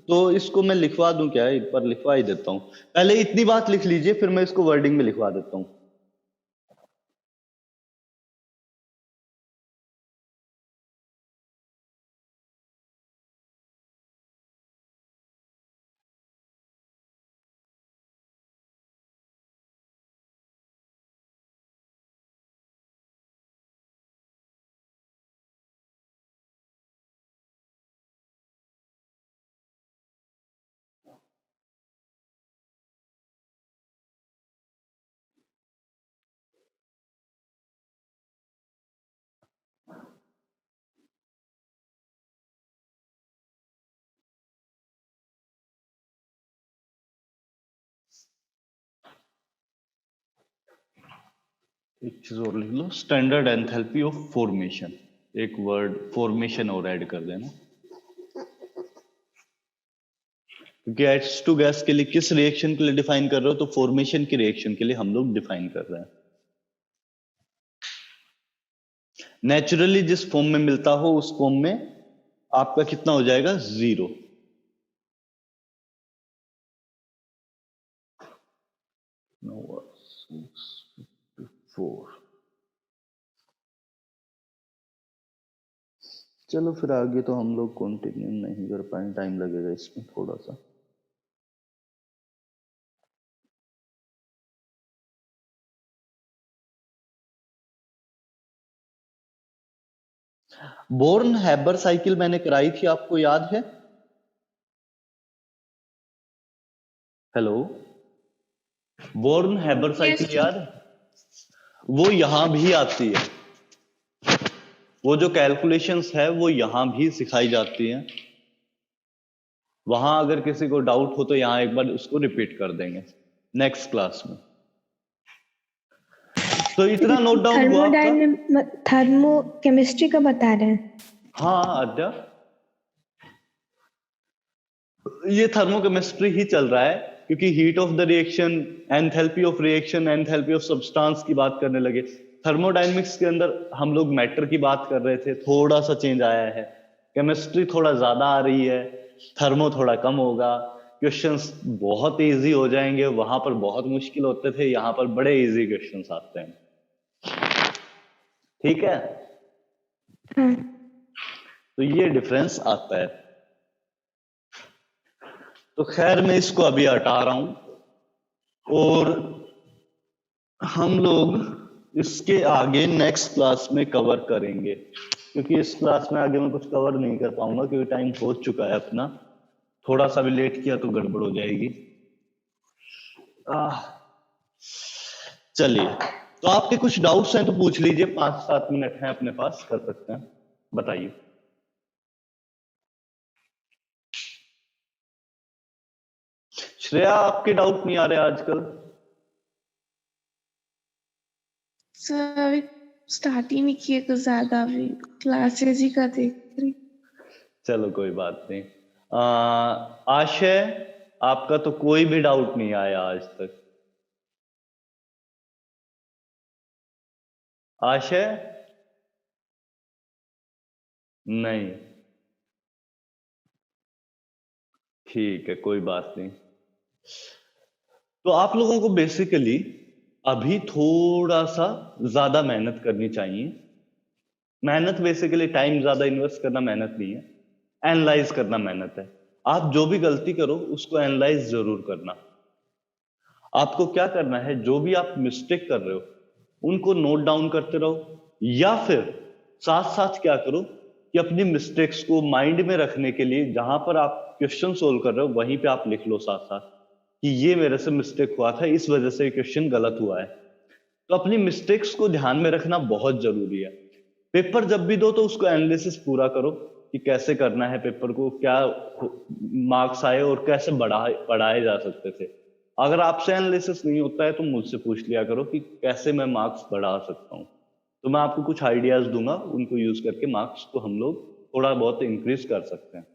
तो इसको मैं लिखवा दूं क्या? एक बार लिखवा ही देता हूं। पहले इतनी बात लिख लीजिए, फिर मैं इसको वर्डिंग में लिखवा देता हूं। एक चीज और लिख लो, स्टैंडर्ड एंथैल्पी ऑफ फॉर्मेशन। एक वर्ड फॉर्मेशन और ऐड कर देना, क्योंकि H2 गैस के लिए किस रिएक्शन के लिए डिफाइन कर रहे हो? तो फॉर्मेशन की रिएक्शन के लिए हम लोग डिफाइन कर रहे हैं। नेचुरली जिस फॉर्म में मिलता हो उस फॉर्म में आपका कितना हो जाएगा? 0। चलो फिर आगे तो हम लोग कंटिन्यू नहीं कर पाए, टाइम लगेगा इसमें थोड़ा सा। बोर्न हैबर साइकिल मैंने कराई थी, आपको याद है? हेलो, बोर्न हैबर साइकिल याद है? वो यहां भी आती है। वो जो कैलकुलेशंस है वो यहां भी सिखाई जाती हैं। वहां अगर किसी को डाउट हो तो यहां एक बार उसको रिपीट कर देंगे नेक्स्ट क्लास में। तो इतना नोट डाउन हुआ आपका? थर्मो केमिस्ट्री का बता रहे हैं? हाँ आद्या, ये थर्मो केमिस्ट्री ही चल रहा है, क्योंकि heat of the reaction, enthalpy of reaction, enthalpy of substance की बात करने लगे। थर्मोडायनेमिक्स के अंदर हम लोग मैटर की बात कर रहे थे, थोड़ा सा चेंज आया है, केमिस्ट्री थोड़ा ज्यादा आ रही है, थर्मो थोड़ा कम होगा, क्वेश्चंस बहुत इजी हो जाएंगे, वहां पर बहुत मुश्किल होते थे, यहाँ पर बड़े इजी क्वेश्चंस आते हैं। ठीक है, हाँ तो ये डिफरेंस आता है। तो खैर मैं इसको अभी हटा रहा हूं और हम लोग इसके आगे नेक्स्ट क्लास में कवर करेंगे, क्योंकि इस क्लास में आगे मैं कुछ कवर नहीं कर पाऊंगा क्योंकि टाइम हो चुका है अपना, थोड़ा सा भी लेट किया तो गड़बड़ हो जाएगी। चलिए, तो आपके कुछ डाउट्स हैं तो पूछ लीजिए, 5-7 मिनट हैं अपने पास, कर सकते हैं, बताइए। श्रेया, आपके डाउट नहीं आ रहे आजकल? सर अभी स्टार्ट ही नहीं किए कुछ ज्यादा, अभी क्लासेस ही का देख रही। चलो कोई बात नहीं। आशय, आपका तो कोई भी डाउट नहीं आया आज तक। आशय? नहीं, ठीक है, कोई बात नहीं। तो आप लोगों को बेसिकली अभी थोड़ा सा ज्यादा मेहनत करनी चाहिए। मेहनत बेसिकली टाइम ज्यादा इन्वेस्ट करना मेहनत नहीं है, एनालाइज करना मेहनत है। आप जो भी गलती करो उसको एनालाइज जरूर करना। आपको क्या करना है, जो भी आप मिस्टेक कर रहे हो उनको नोट डाउन करते रहो, या फिर साथ साथ क्या करो कि अपनी मिस्टेक्स को माइंड में रखने के लिए जहां पर आप क्वेश्चन सोल्व कर रहे हो वहीं पे आप लिख लो साथ साथ कि ये मेरे से मिस्टेक हुआ था, इस वजह से क्वेश्चन गलत हुआ है। तो अपनी मिस्टेक्स को ध्यान में रखना बहुत जरूरी है। पेपर जब भी दो तो उसको एनालिसिस पूरा करो कि कैसे करना है पेपर को, क्या मार्क्स आए और कैसे बढ़ाए जा सकते थे। अगर आपसे एनालिसिस नहीं होता है तो मुझसे पूछ लिया करो कि कैसे मैं मार्क्स बढ़ा सकता हूँ, तो मैं आपको कुछ आइडियाज दूंगा, उनको यूज करके मार्क्स को हम लोग थोड़ा बहुत इंक्रीज कर सकते हैं।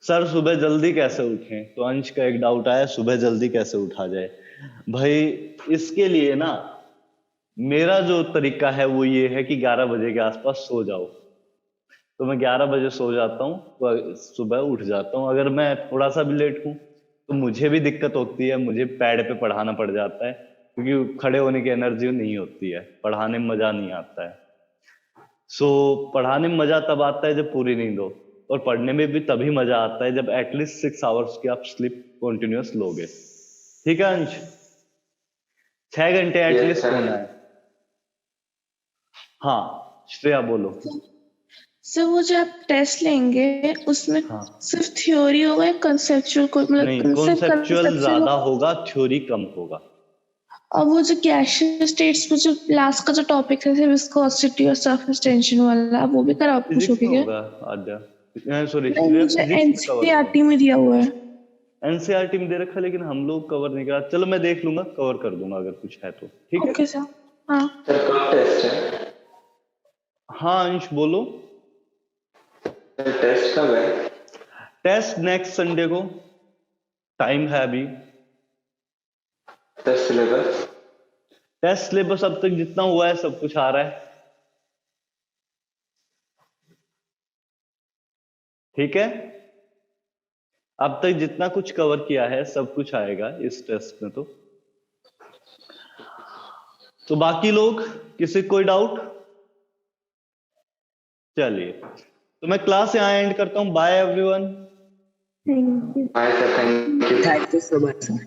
सर सुबह जल्दी कैसे उठें? तो अंश का एक डाउट आया, सुबह जल्दी कैसे उठा जाए। भाई इसके लिए ना मेरा जो तरीका है वो ये है कि 11 बजे के आसपास सो जाओ। तो मैं 11 बजे सो जाता हूँ तो सुबह उठ जाता हूँ। अगर मैं थोड़ा सा भी लेट हूँ तो मुझे भी दिक्कत होती है, मुझे पैड पे पढ़ाना पड़ जाता है क्योंकि खड़े होने की एनर्जी नहीं होती है, पढ़ाने में मजा नहीं आता है। सो पढ़ाने में मजा तब आता है जब पूरी नींद हो, और पढ़ने में भी तभी मजा आता है जब एटलीस्ट 6 आवर्स की आप स्लीप कॉन्टिन्यूअस लोगे। ठीक है अंश? 6 घंटे एटलीस्ट होना है। हाँ श्रेया बोलो। सर वो जो आप टेस्ट लेंगे उसमें हाँ। सिर्फ थ्योरी होगा या कंसेप्चुअल को, मतलब नहीं, कॉन्सेप्चुअल ज्यादा होगा, थ्योरी कम होगा। और वो जो गैसियस स्टेट्स में जो लास्ट का जो टॉपिक है विस्कोसिटी और सरफेस टेंशन वाला, वो भी करा पूछोगे क्या? होगा आद्या, सॉरी एनसीईआरटी में दिया हुआ है। एनसीईआरटी में दे रखा है लेकिन हम लोग कवर नहीं करा। चलो मैं देख लूंगा, कवर कर दूंगा अगर कुछ है तो। ठीक है ओके सर। हाँ सर कब टेस्ट है? हाँ अंश बोलो। सर टेस्ट कब है? टेस्ट नेक्स्ट संडे को, टाइम है अभी। Test syllabus? टेस्ट सिलेबस अब तक जितना हुआ है सब कुछ आ रहा है। ठीक है, अब तक जितना कुछ कवर किया है सब कुछ आएगा इस टेस्ट में। तो बाकी लोग, किसी कोई डाउट? चलिए, तो मैं क्लास यहाँ एंड करता हूँ। Bye everyone. Thank you. Bye sir, thank you. Thank you so much sir.